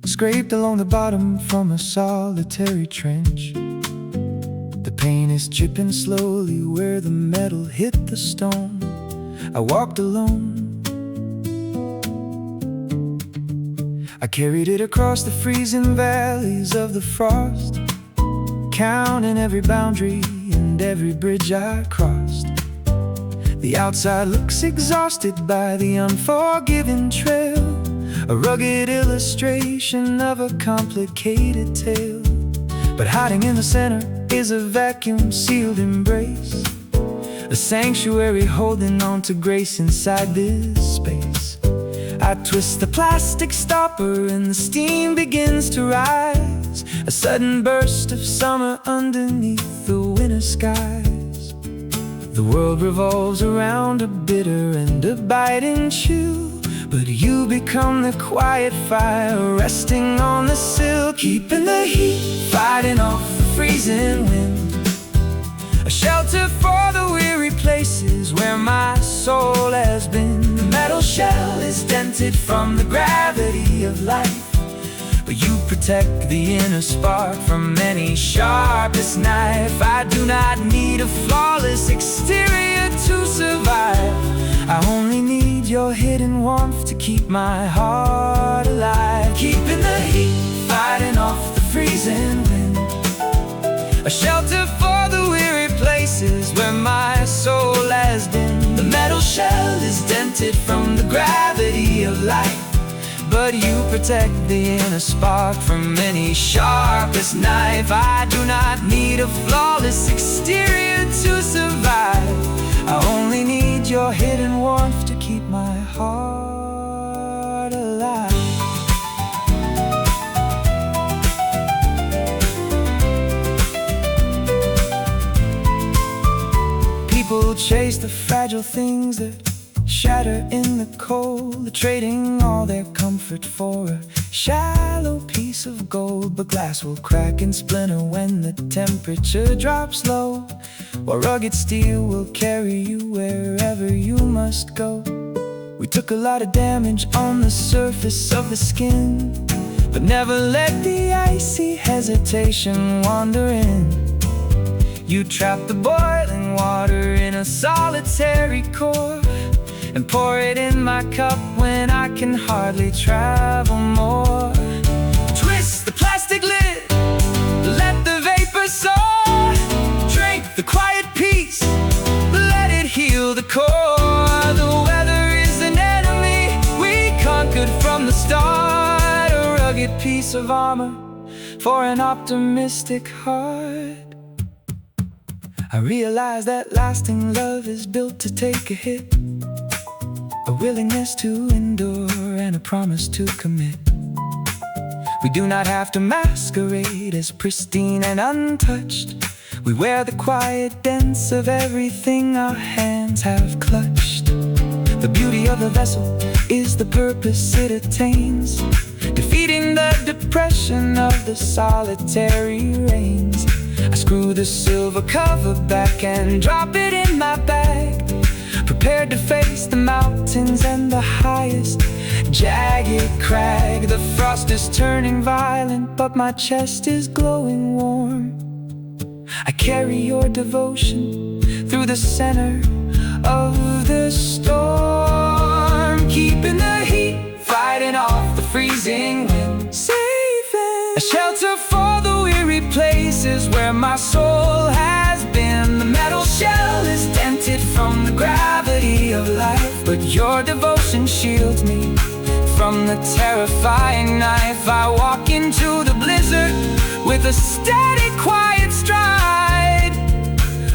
scraped along the bottom from a solitary trench. The paint is chipping slowly where the metal hit the stone. I walked alone. I carried it across the freezing valleys of the frost, counting every boundary and every bridge I crossed. The outside looks exhausted by the unforgiving trail, a rugged illustration of a complicated tale. But hiding in the center is a vacuum-sealed embrace, a sanctuary holding on to grace inside this space. I twist the plastic stopper and the steam begins to rise, a sudden burst of summer underneath the winter skies. The world revolves around a bitter and a biting chill, but you become the quiet fire resting on the sill, keeping the heat, fighting off the freezing wind, a shelter for the weary places where my soul has been. The metal shell is dented from the gravity of life, but you protect the inner spark from any sharpest knife. I do not need a flawless exterior to survive. I only need your hidden warmth to keep my heart alive, keeping the heat, fighting off the freezing wind, a shelter for the weary places where my soul has been. The metal shell is dented from the gravity of life, but you protect the inner spark from any sharpest knife. I do not need a flawless exterior to survive. I only need your hidden warmth to keep my heart alive. People chase the fragile things that shatter in the cold, trading all their comfort for a shallow piece of gold. But glass will crack and splinter when the temperature drops low, while rugged steel will carry you wherever you must go. We took a lot of damage on the surface of the skin, but never let the icy hesitation wander in. You trap the boiling water in a solitary core, and pour it in my cup when I can hardly travel more. Twist the plastic lid, let the vapor soar, drink the quiet peace, let it heal the core. The weather is an enemy we conquered from the start, a rugged piece of armor for an optimistic heart. I realize that lasting love is built to take a hit, a willingness to endure and a promise to commit. We do not have to masquerade as pristine and untouched. We wear the quiet dents of everything our hands have clutched. The beauty of the vessel is the purpose it attains, defeating the depression of the solitary rains. I screw the silver cover back and drop it in my bag, prepared to face the mountains and the highest jagged crag. The frost is turning violent, but my chest is glowing warm. I carry your devotion through the center of the storm, keeping the heat, fighting off the freezing wind, saving a shelter for the weary places where my soul has been. The metal shell is dented from the gravity of life, but your devotion shields me from the terrifying knife. I walk into the blizzard with a steady, quiet stride,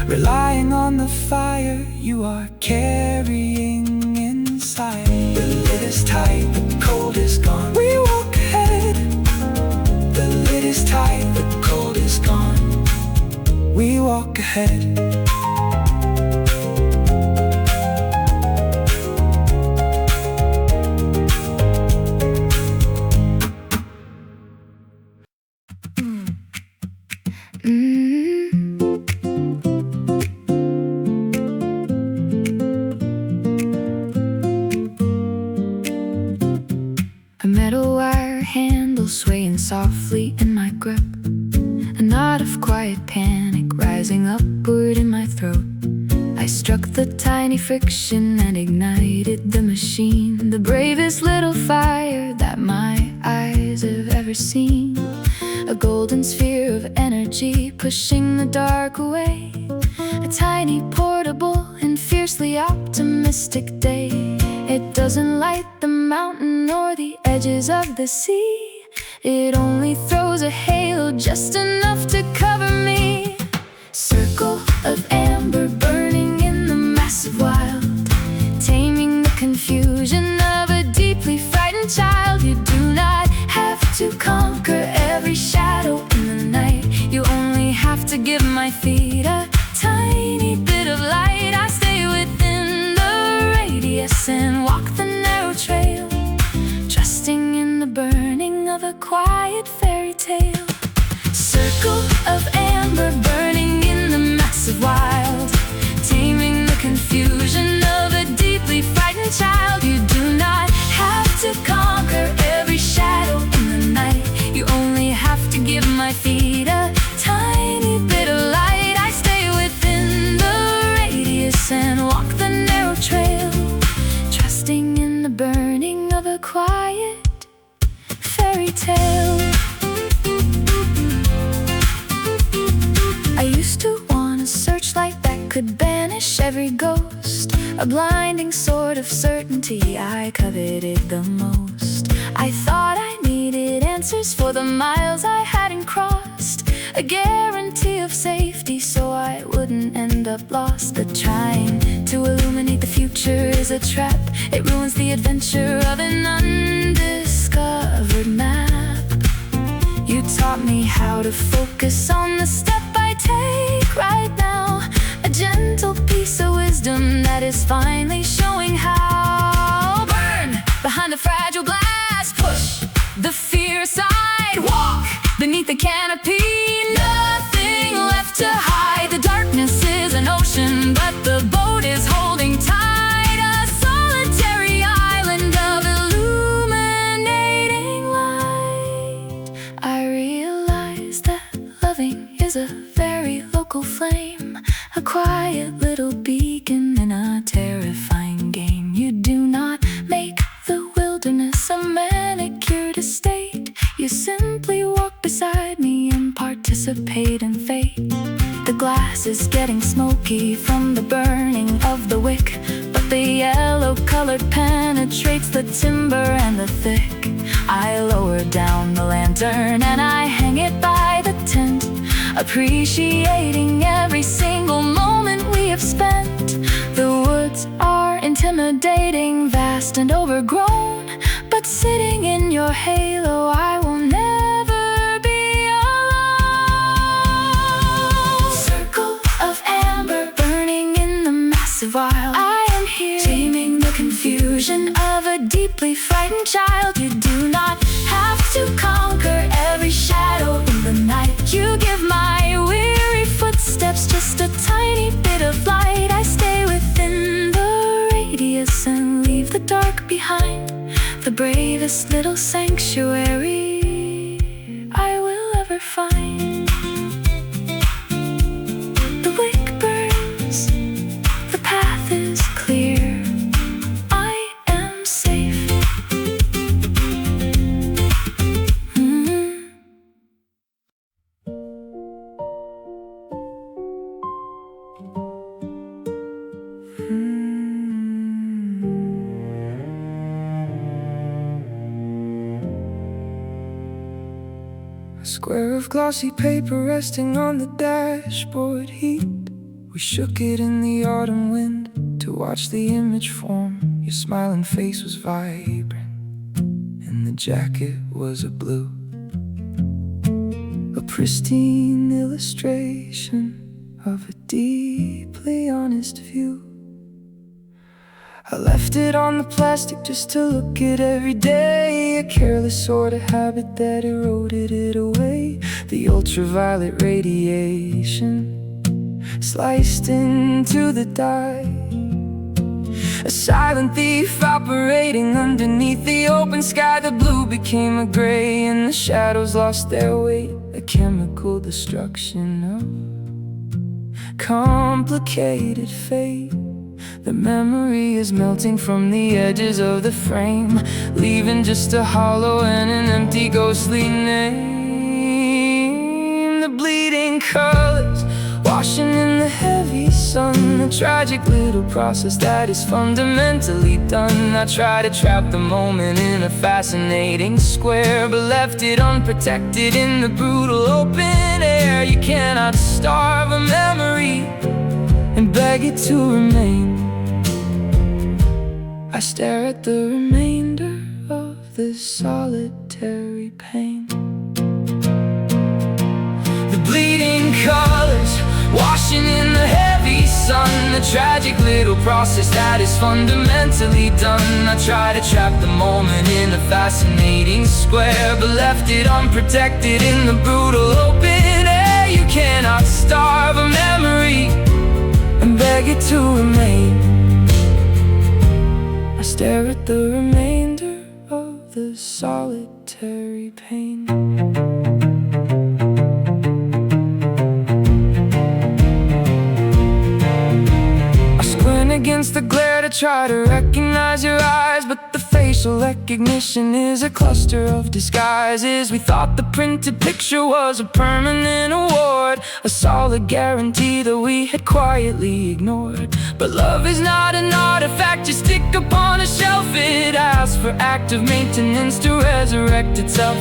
relying on the fire you are carrying inside. The lid is tight, the cold is gone. We walk ahead. The lid is tight, the cold is gone. We walk ahead. A metal wire handle swaying softly in my grip, a knot of quiet panic rising upward in my throat. I struck the tiny friction and ignited the machine, the bravest little fire that my eyes have ever seen. A golden sphere of energy pushing the dark away, a tiny, portable, and fiercely optimistic day. It doesn't light the mountain or the edges of the sea, it only throws a halo just enough to cover me. Circle of amber burning in the massive wild, taming the confusion of a deeply frightened child. You do not have to conquer every shadow in the night, you only have to give my feet a tiny bit of light. I stay within the radius and walk the narrow trail, trusting in the burning of a quiet fairy tale. Circle of amber burning in the massive wild, taming the confusion of a deeply frightened child. You do not have to conquer every shadow in the night, you only have to give my feet a tiny bit of light. I stay within the radius and walk the narrow trail, trusting in the burning of a quiet fairy tale. I used to want a searchlight that could banish every ghost, a blinding sort of certainty I coveted the most. I thought I needed answers for the miles I hadn't crossed, a guarantee of safety so I wouldn't end up lost. But trying to illuminate the future is a trap, it ruins the adventure of an undiscovered map. You taught me how to focus on the step I take right now, a gentle piece of wisdom that is finally showing how. Burn behind the fragile glass, push the fear aside, walk beneath the canopy, nothing left to hide. The darkness is an ocean, but the boat is holding tight, a solitary island of illuminating light. I realize that loving is a very local flame, a quiet little beacon in a terrifying game. You do not make the wilderness a manicured estate, you simply walk beside me and participate in fate. The glass is getting smoky from the burning of the wick, but the yellow color penetrates the timber and the thick. I lower down the lantern and I hang it by the tent, appreciating every single moment we have spent. The woods are intimidating, vast and overgrown, but sitting in your halo I will never be alone. Circle of amber burning in the massive wild, I am here, taming the confusion of a deeply frightened child. You do not have to conquer every shadow in the night, you give my weary footsteps just a tiny bit of light. I stay within the radius and leave the dark behind, the bravest little sanctuary I will ever find. The wick burns square of glossy paper resting on the dashboard heat. We shook it in the autumn wind to watch the image form. Your smiling face was vibrant, and the jacket was a blue, a pristine illustration of a deeply honest view. I left it on the plastic just to look at every day, a careless sort of habit that eroded it away. The ultraviolet radiation sliced into the dye, a silent thief operating underneath the open sky. The blue became a gray and the shadows lost their weight, a chemical destruction of complicated fate. The memory is melting from the edges of the frame, leaving just a hollow and an empty ghostly name. The bleeding colors washing in the heavy sun, a tragic little process that is fundamentally done. I try to trap the moment in a fascinating square, but left it unprotected in the brutal open air. You cannot starve a memory and beg it to remain. I stare at the remainder of this solitary pain. The bleeding colors washing in the heavy sun, a tragic little process that is fundamentally done. I try to trap the moment in a fascinating square, but left it unprotected in the brutal open air. You cannot starve a memory and beg it to remain. I stare at the remainder of the solitary pain. I squint against the glare to try to recognize your eyes, but the facial recognition is a cluster of disguises. We thought the printed picture was a permanent award, a solid guarantee that we had quietly ignored. But love is not an artifact you stick upon a shelf. It asks for active maintenance to resurrect itself.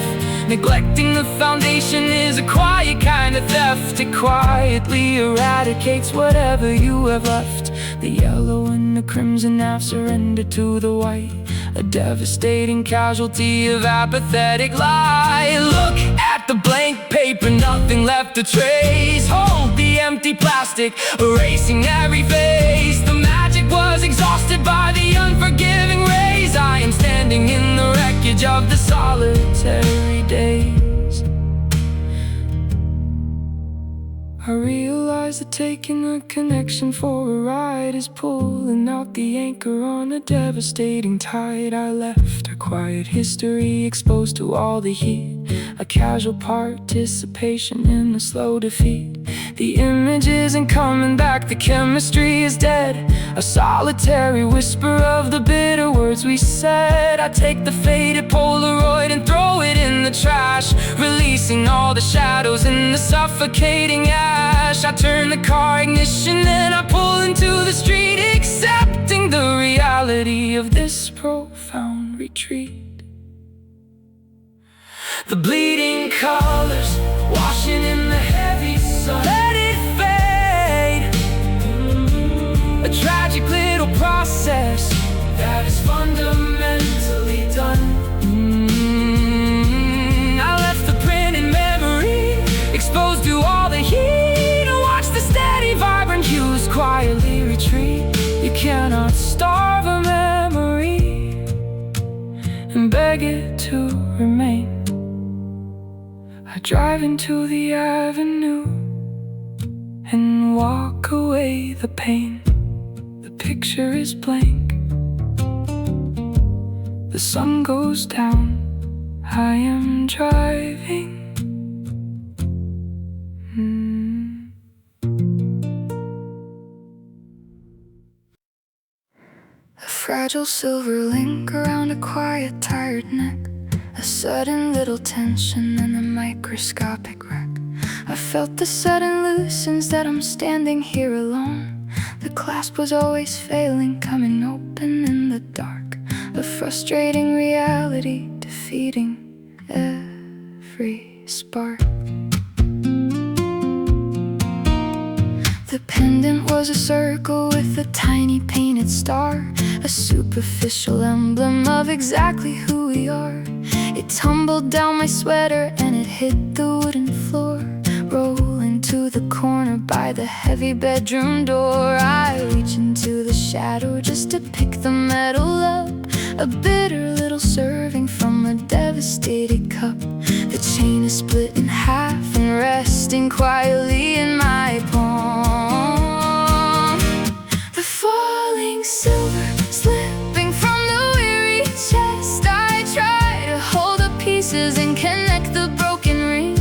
Neglecting the foundation is a quiet kind of theft. It quietly eradicates whatever you have left. The yellow and the crimson have surrendered to the white, a devastating casualty of apathetic lie. Look at the blank paper, nothing left to trace. Hold the empty plastic, erasing every face. The magic was exhausted by the unforgiving rays. I am standing in the wreckage of the solitary days. I realize that taking a connection for a ride is pulling out the anchor on a devastating tide. I left a quiet history exposed to all the heat, a casual participation in a slow defeat. The image isn't coming back, the chemistry is dead, a solitary whisper of the bitter words we said. I take the faded Polaroid and throw it in the trash, releasing all the shadows in the suffocating ash. I turn the car ignition and I pull into the street, accepting the reality of this profound retreat. The bleeding colors washing in the heavy sun, let it fade. A tragic little process that is fundamentally done. I left the print in memory exposed to all the heat, and watch the steady vibrant hues quietly retreat. You cannot starve a memory and beg it to remain. I drive into the avenue and walk away the pain. The picture is blank. The sun goes down. I am driving. A fragile silver link around a quiet, tired neck, a sudden little tension and a microscopic wreck. I felt the sudden loosens that I'm standing here alone. The clasp was always failing, coming open in the dark. A frustrating reality defeating every spark. The pendant was a circle with a tiny painted star, a superficial emblem of exactly who we are. It tumbled down my sweater and it hit the wooden floor, rolling to the corner by the heavy bedroom door. I reach into the shadow just to pick the metal up, a bitter little serving from a devastated cup. The chain is split in half and resting quietly in my palm. The falling silver slipping from the weary chest. I try to hold the pieces and connect the broken ring,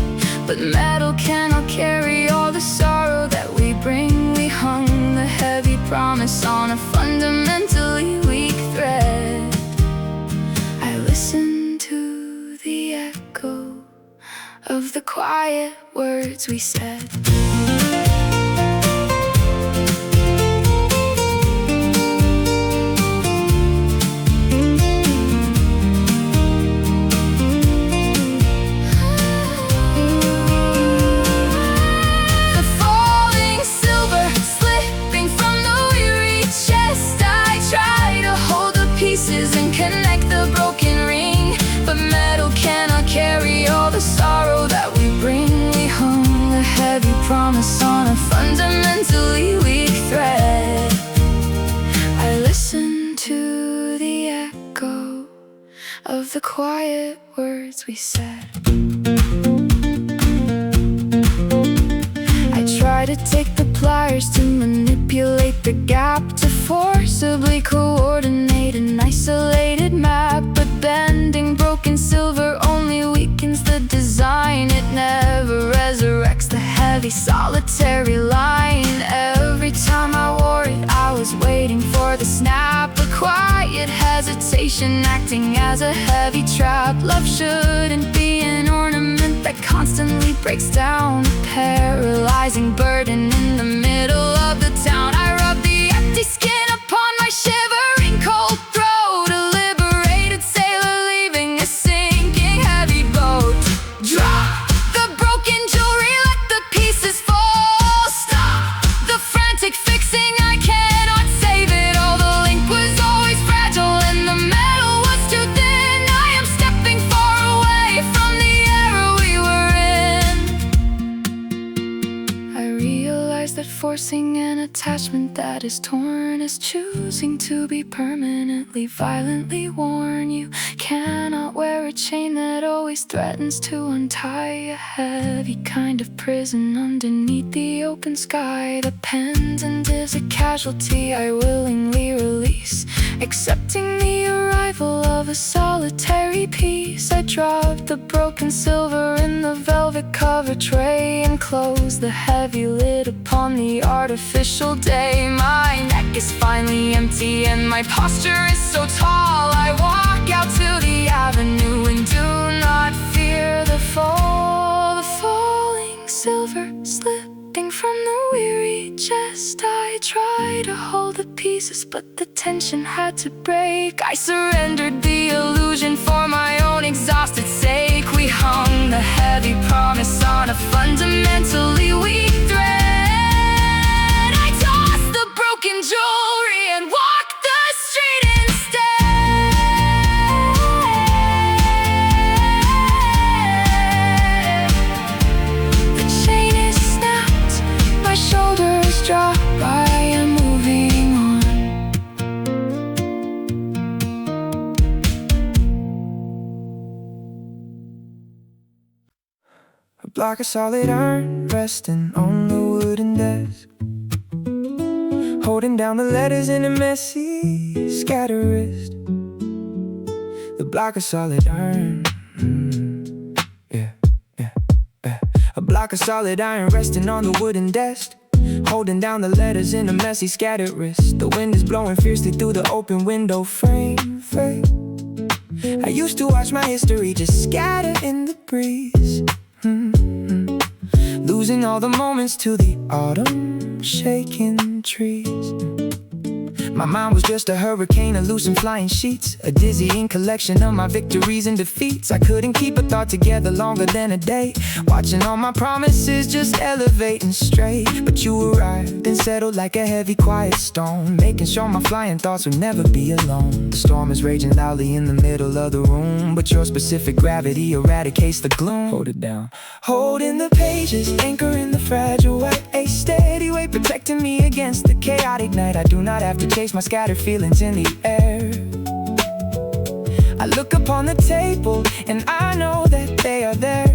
but metal cannot carry all the sorrow that we bring. We hung the heavy promise on a fundamentally weak thread. I listen to the echo of the quiet words we said. And connect the broken ring, but metal cannot carry all the sorrow that we bring. We hung a heavy promise on a fundamentally weak thread. I listen to the echo of the quiet words we said. I try to take the pliers to manipulate the gap, to forcibly coordinate an isolated map, but bending broken silver only weakens the design. It never resurrects the heavy solitary line. Every time I wore it, I was waiting for the snap, a quiet hesitation acting as a heavy trap. Love shouldn't be an ornament that constantly breaks down, a paralyzing burden in the middle of the town. I rub the empty skin upon my shivering cold throat, a liberated sailor leaving a sinking heavy boat. Drop the broken jewelry, let the pieces fall. Stop the frantic fixing, I cannot save it all. The link was always fragile and the metal was too thin. I am stepping far away from the era we were in. I realize that forcing an attachment that is torn is choosing to be permanently, violently worn. You cannot wear a chain that always threatens to untie, a heavy kind of prison underneath the open sky. The pendant is a casualty I willingly release, accepting the arrival of a solitary piece. I drop the broken silver in the velvet cover tray and close the heavy lid upon the artificial day. My neck is finally empty and my posture is so tall. I walk out to the avenue and do not fear the fall. The falling silver slipping from the weary chest. I try to hold the pieces, but the tension had to break. I surrendered the illusion for my own exhausted sake. We hung the heavy promise on a fundamentally weak thread. Broken jewelry and walk the street instead. The chain is snapped, my shoulders drop, I am moving on. A block of solid iron resting on the wooden desk, holding down the letters in a messy, scattered wrist. The block of solid iron, yeah. A block of solid iron resting on the wooden desk, holding down the letters in a messy, scattered wrist. The wind is blowing fiercely through the open window frame. I used to watch my history just scatter in the breeze, losing all the moments to the autumn shaking trees. My mind was just a hurricane of loose and flying sheets, a dizzying collection of my victories and defeats. I couldn't keep a thought together longer than a day, watching all my promises just elevate and stray. But you arrived and settled like a heavy quiet stone, making sure my flying thoughts would never be alone. The storm is raging loudly in the middle of the room, but your specific gravity eradicates the gloom. Hold it down. Holding the pages, anchoring the fragile white, a steady weight protecting me against the chaotic night. I do not have to chase my scattered feelings in the air. I look upon the table and I know that they are there.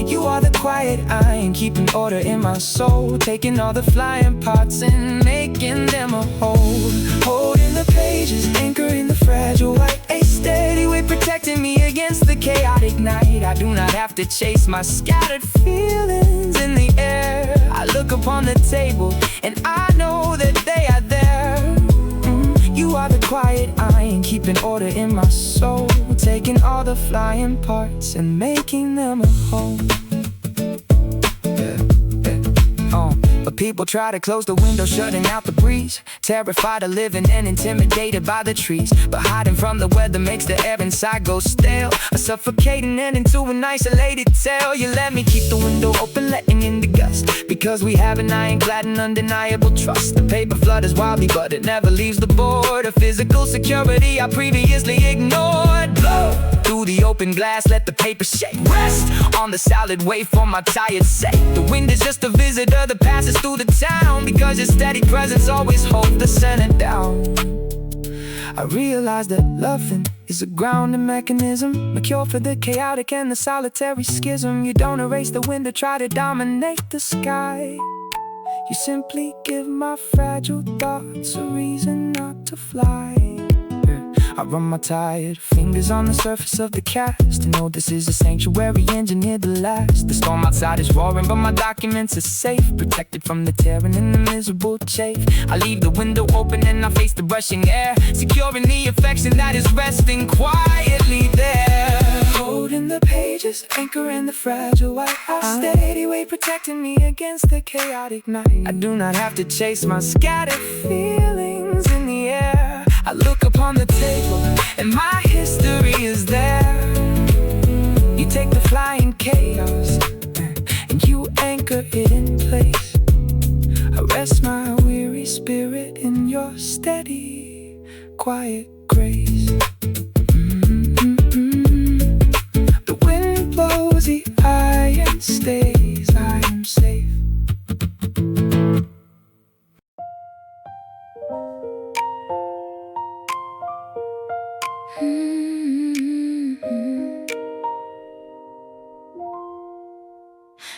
You are the quiet iron, keeping order in my soul, taking all the flying parts and making them a whole. Holding the pages, anchoring the fragile white, a steady weight protecting me against the chaotic night. I do not have to chase my scattered feelings in the air. I look upon the table and I know that they are there. You are the quiet iron, keeping order in my soul, taking all the flying parts and making them a whole. But people try to close the window, shutting out the breeze, terrified of living and intimidated by the trees. But hiding from the weather makes the air inside go stale, a suffocating end into an isolated tale. You let me keep the window open, letting in the gust, because we have an ironclad and undeniable trust. The paper flutters wildly, but it never leaves the board. A physical security I previously ignored. Blow through the open glass, let the paper shake. Rest on the solid wave for my tired sake. The wind is just a visitor that passes through the town, because your steady presence always holds the center down. I realize that loving is a grounding mechanism, a cure for the chaotic and the solitary schism. You don't erase the wind or try to dominate the sky. You simply give my fragile thoughts a reason not to fly. I run my tired fingers on the surface of the cast, to know this is a sanctuary engineered to last. The storm outside is roaring, but my documents are safe, protected from the tearing and the miserable chafe. I leave the window open and I face the rushing air, securing the affection that is resting quietly there. Holding the pages, anchoring the fragile white house, steady weight protecting me against the chaotic night. I do not have to chase my scattered feelings in the air. I look upon the table and my history is there. You take the flying chaos and you anchor it in place. I rest my weary spirit in your steady, quiet grace. The wind blows, the iron stays, I am safe.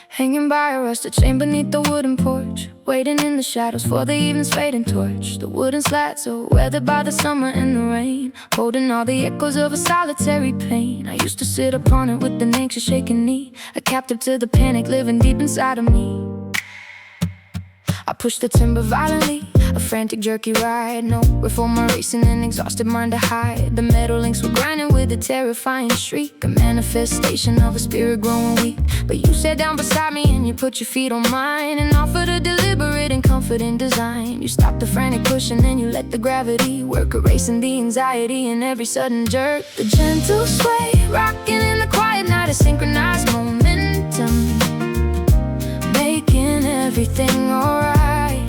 Hanging by a rusted chain beneath the wooden porch, waiting in the shadows for the evening's fading torch. The wooden slats are weathered by the summer and the rain, holding all the echoes of a solitary pain. I used to sit upon it with an anxious shaking knee, a captive to the panic living deep inside of me. I pushed the timber violently, a frantic jerky ride, no reformer racing, an exhausted mind to hide. The metal links were grinding with a terrifying shriek, a manifestation of a spirit growing weak. But you sat down beside me and you put your feet on mine, and offered a deliberate and comforting design. You stopped the frantic pushing and you let the gravity work, erasing the anxiety in every sudden jerk. The gentle sway, rocking in the quiet night, a synchronized momentum, making everything alright.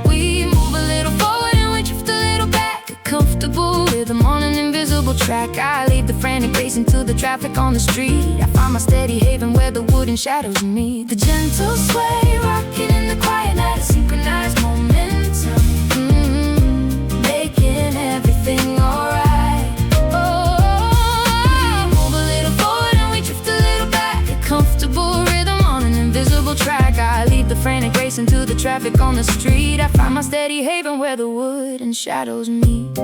We move a little forward and we drift a little back, a comfortable rhythm on an invisible track. I leave the frantic race into the traffic on the street. I find my steady haven where the wooden shadows meet. The gentle sway, rocking in the quiet night, a synchronized momentum, making everything alright. Oh, move a little forward and we drift a little back, a comfortable rhythm on an invisible track. I leave the frantic race into the traffic on the street. I find my steady haven where the wood and shadows meet.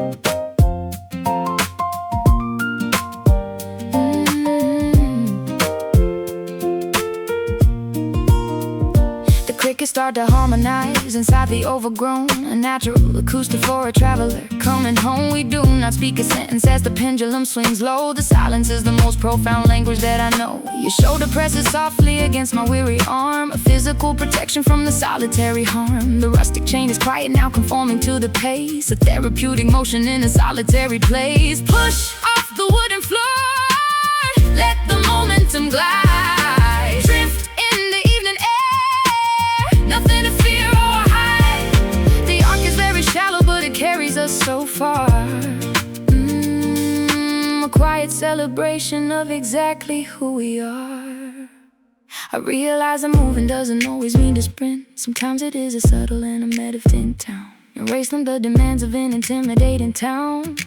can start to harmonize inside the overgrown. A natural acoustic for a traveler coming home. We do not speak a sentence as the pendulum swings low. The silence is the most profound language that I know. Your shoulder presses softly against my weary arm, a physical protection from the solitary harm. The rustic chain is quiet now, conforming to the pace, a therapeutic motion in a solitary place. Push off the wooden floor, let the momentum glide. Drift in the evening air, nothing to fear or hide. The arc is very shallow, but it carries us so far. A quiet celebration of exactly who we are. I realize that moving doesn't always mean to sprint. Sometimes it is a subtle and a metaphor in town. Erasing the demands of an intimidating town.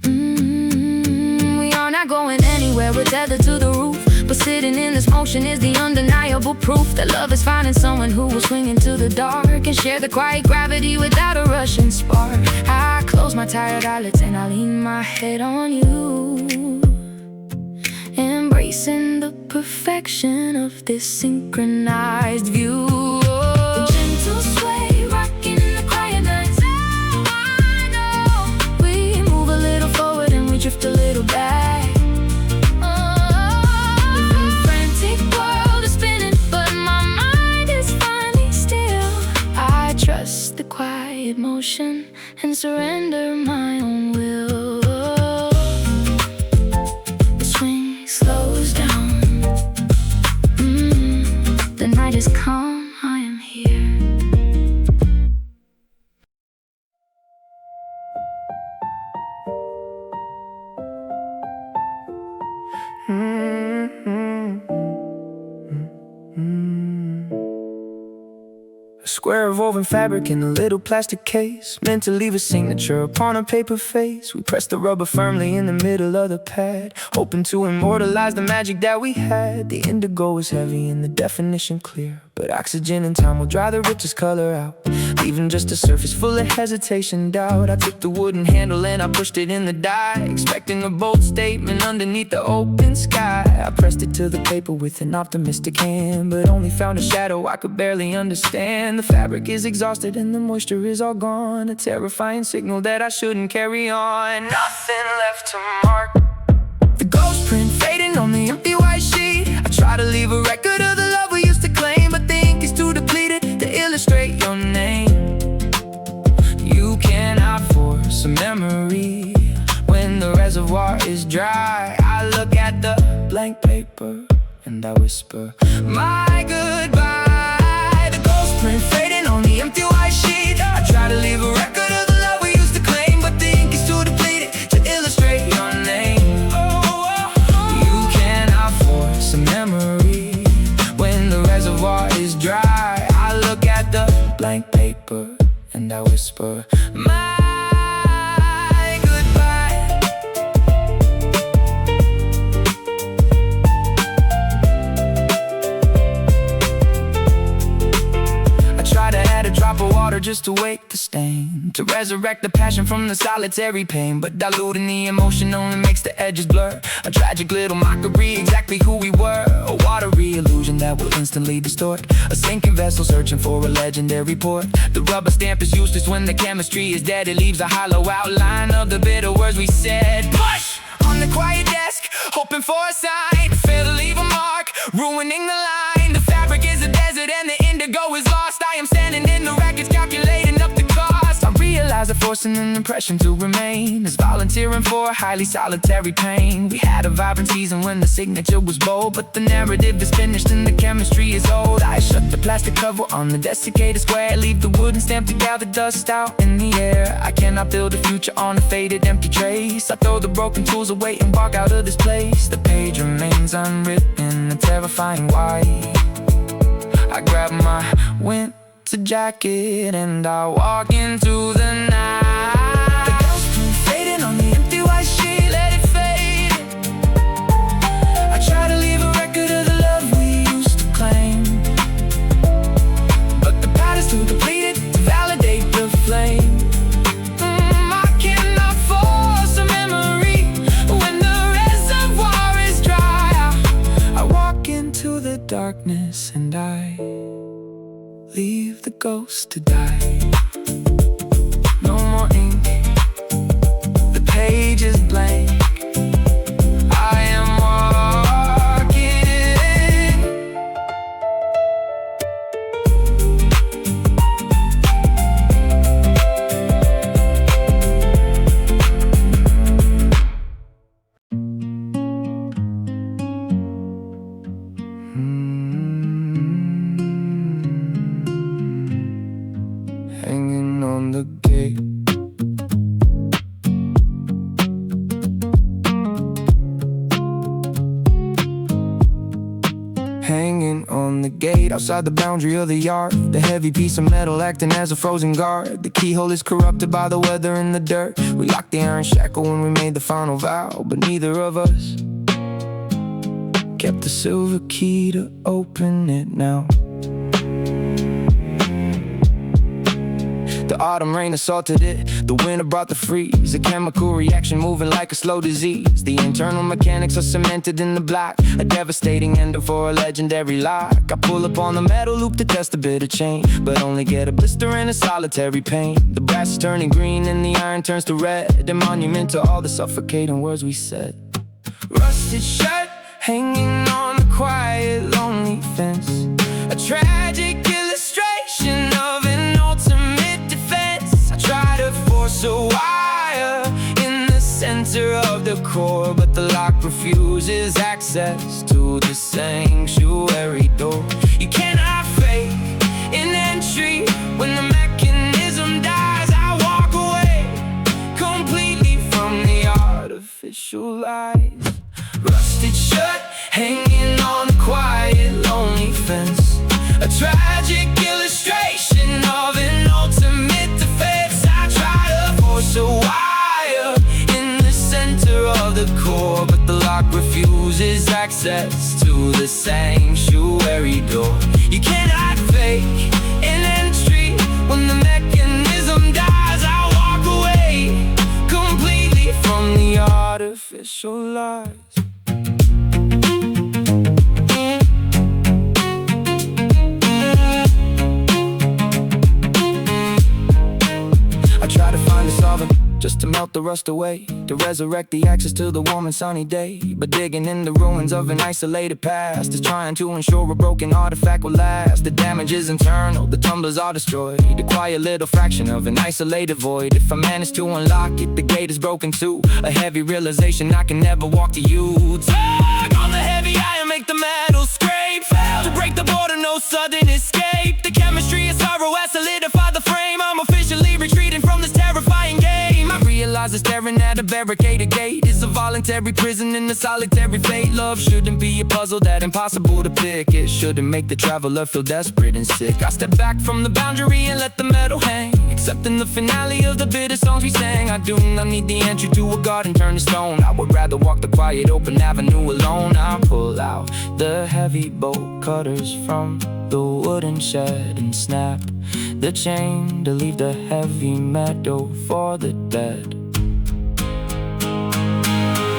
We are not going anywhere, we're tethered to the roof. But sitting in this motion is the undeniable proof that love is finding someone who will swing into the dark and share the quiet gravity without a rushing spark. I close my tired eyelids and I lean my head on you, embracing the perfection of this synchronized view. The gentle sway rocking the quiet nights. I know we move a little forward and we drift a little back. The frantic world is spinning, but my mind is finally still. I trust the quiet motion and surrender my own will. The swing slows down. The night is calm, I am here. A square of woven fabric in a little plastic case, meant to leave a signature upon a paper face. We pressed the rubber firmly in the middle of the pad, hoping to immortalize the magic that we had. The indigo was heavy and the definition clear, but oxygen and time will dry the richest color out, leaving just a surface full of hesitation, doubt. I took the wooden handle and I pushed it in the dye, expecting a bold statement underneath the open sky. I pressed it to the paper with an optimistic hand, but only found a shadow I could barely understand. The fabric is exhausted and the moisture is all gone, a terrifying signal that I shouldn't carry on. Nothing left to mark, the ghost print fading on the empty white sheet. I try to leave a record of the love we used to claim, but the ink is too depleted to illustrate your name. You cannot force a memory when the reservoir is dry. I look at the blank paper and I whisper my goodbye. The ghost print fading on the empty white sheet. I try to leave a record of the love we used to claim, but the ink is too depleted to illustrate your name. You cannot force a memory when the reservoir is dry. I look at the blank paper and I whisper my goodbye. I try to add a drop of water just to wake the stain, to resurrect the passion from the solitary pain, but diluting the emotion only makes the edges blur. A tragic little mockery, exactly who we were, a watery illusion that will instantly distort a sinking vessel searching for a legendary port. The rubber stamp is useless when the chemistry is dead. It leaves a hollow outline of the bitter words we said. Push on the quiet desk, hoping for a sign, fail to leave a mark, ruining the line. The fabric is a desert and the indigo is lost. I am standing in the rackets, calculating up the cost. I realize that forcing an impression to remain is volunteering for a highly solitary pain. We had a vibrant season when the signature was bold, but the narrative is finished and the chemistry is old. I shut the plastic cover on the desiccated square, leave the wooden stamp to gather dust out in the air. I cannot build a future on a faded empty trace. I throw the broken tools away and walk out of this place. The page remains unwritten, a terrifying white. I grab my winter jacket and I walk into the night. The ghost print fading on the empty white sheet, let it fade. I try to leave a record of the love we used to claim, but the pad is too depleted to validate the flame. I cannot force a memory when the reservoir is dry. I walk into the darkness and I leave the ghost to die. No more ink, the page is blank. I am walking in. Hanging on the gate. Hanging on the gate, outside the boundary of the yard. The heavy piece of metal acting as a frozen guard. The keyhole is corrupted by the weather and the dirt. We locked the iron shackle when we made the final vow, but neither of us kept the silver key to open it now. The autumn rain assaulted it, the winter brought the freeze. A chemical reaction moving like a slow disease. The internal mechanics are cemented in the block. A devastating ending for a legendary lock. I pull up on the metal loop to test a bit of chain, but only get a blister and a solitary pain. The brass is turning green and the iron turns to red, a monument to all the suffocating words we said. Rusted shut, hanging on the quiet, lonely fence. A tragic illustration of an ultimate defense. I try to force a wire in the center of the core, but the lock refuses access to the sanctuary door. You cannot fake an entry when the mechanism dies. I walk away completely from the artificial lies. Rusted shut, hanging on the quiet, lonely fence. A tragic illustration of an ultimate defense. I try to force a wire in the center of the core, but the lock refuses access to the sanctuary door. You cannot fake an entry when the mechanism dies. I walk away completely from the artificial lies. Just to melt the rust away, to resurrect the access to the warm and sunny day. But digging in the ruins of an isolated past is trying to ensure a broken artifact will last. The damage is internal, the tumblers are destroyed. A quiet little fraction of an isolated void. If I manage to unlock it, the gate is broken too. A heavy realization I can never walk to you. Tug on the heavy iron, make the metal scrape. Fail to break the border, no sudden escape. The chemistry of sorrow has solidified the frame. I'm officially retreating from this terrifying game. I realize that staring at a barricaded gate is a voluntary prison in a solitary fate. Love shouldn't be a puzzle that impossible to pick. It shouldn't make the traveler feel desperate and sick. I step back from the boundary and let the metal hang, accepting the finale of the bitter songs we sang. I do not need the entry to a garden turned to stone. I would rather walk the quiet open avenue alone. I pull out the heavy bolt cutters from the wooden shed and snap the chain to leave the heavy meadow for the dead.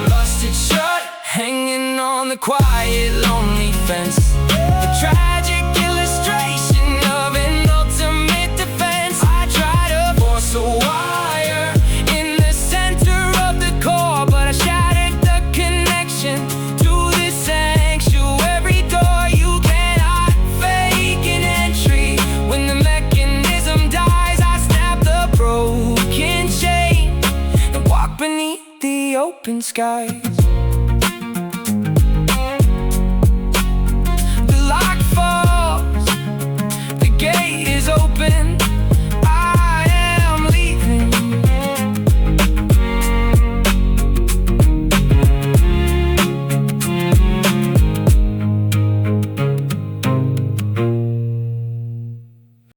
Busted shut, hanging on the quiet, lonely fence. A tragic illustration of an ultimate defense. I try to force a wire in the center of the core, but I shattered the connection to this sanctuary door. You cannot fake an entry when the mechanism dies. I snap the broken chain and walk beneath the open skies.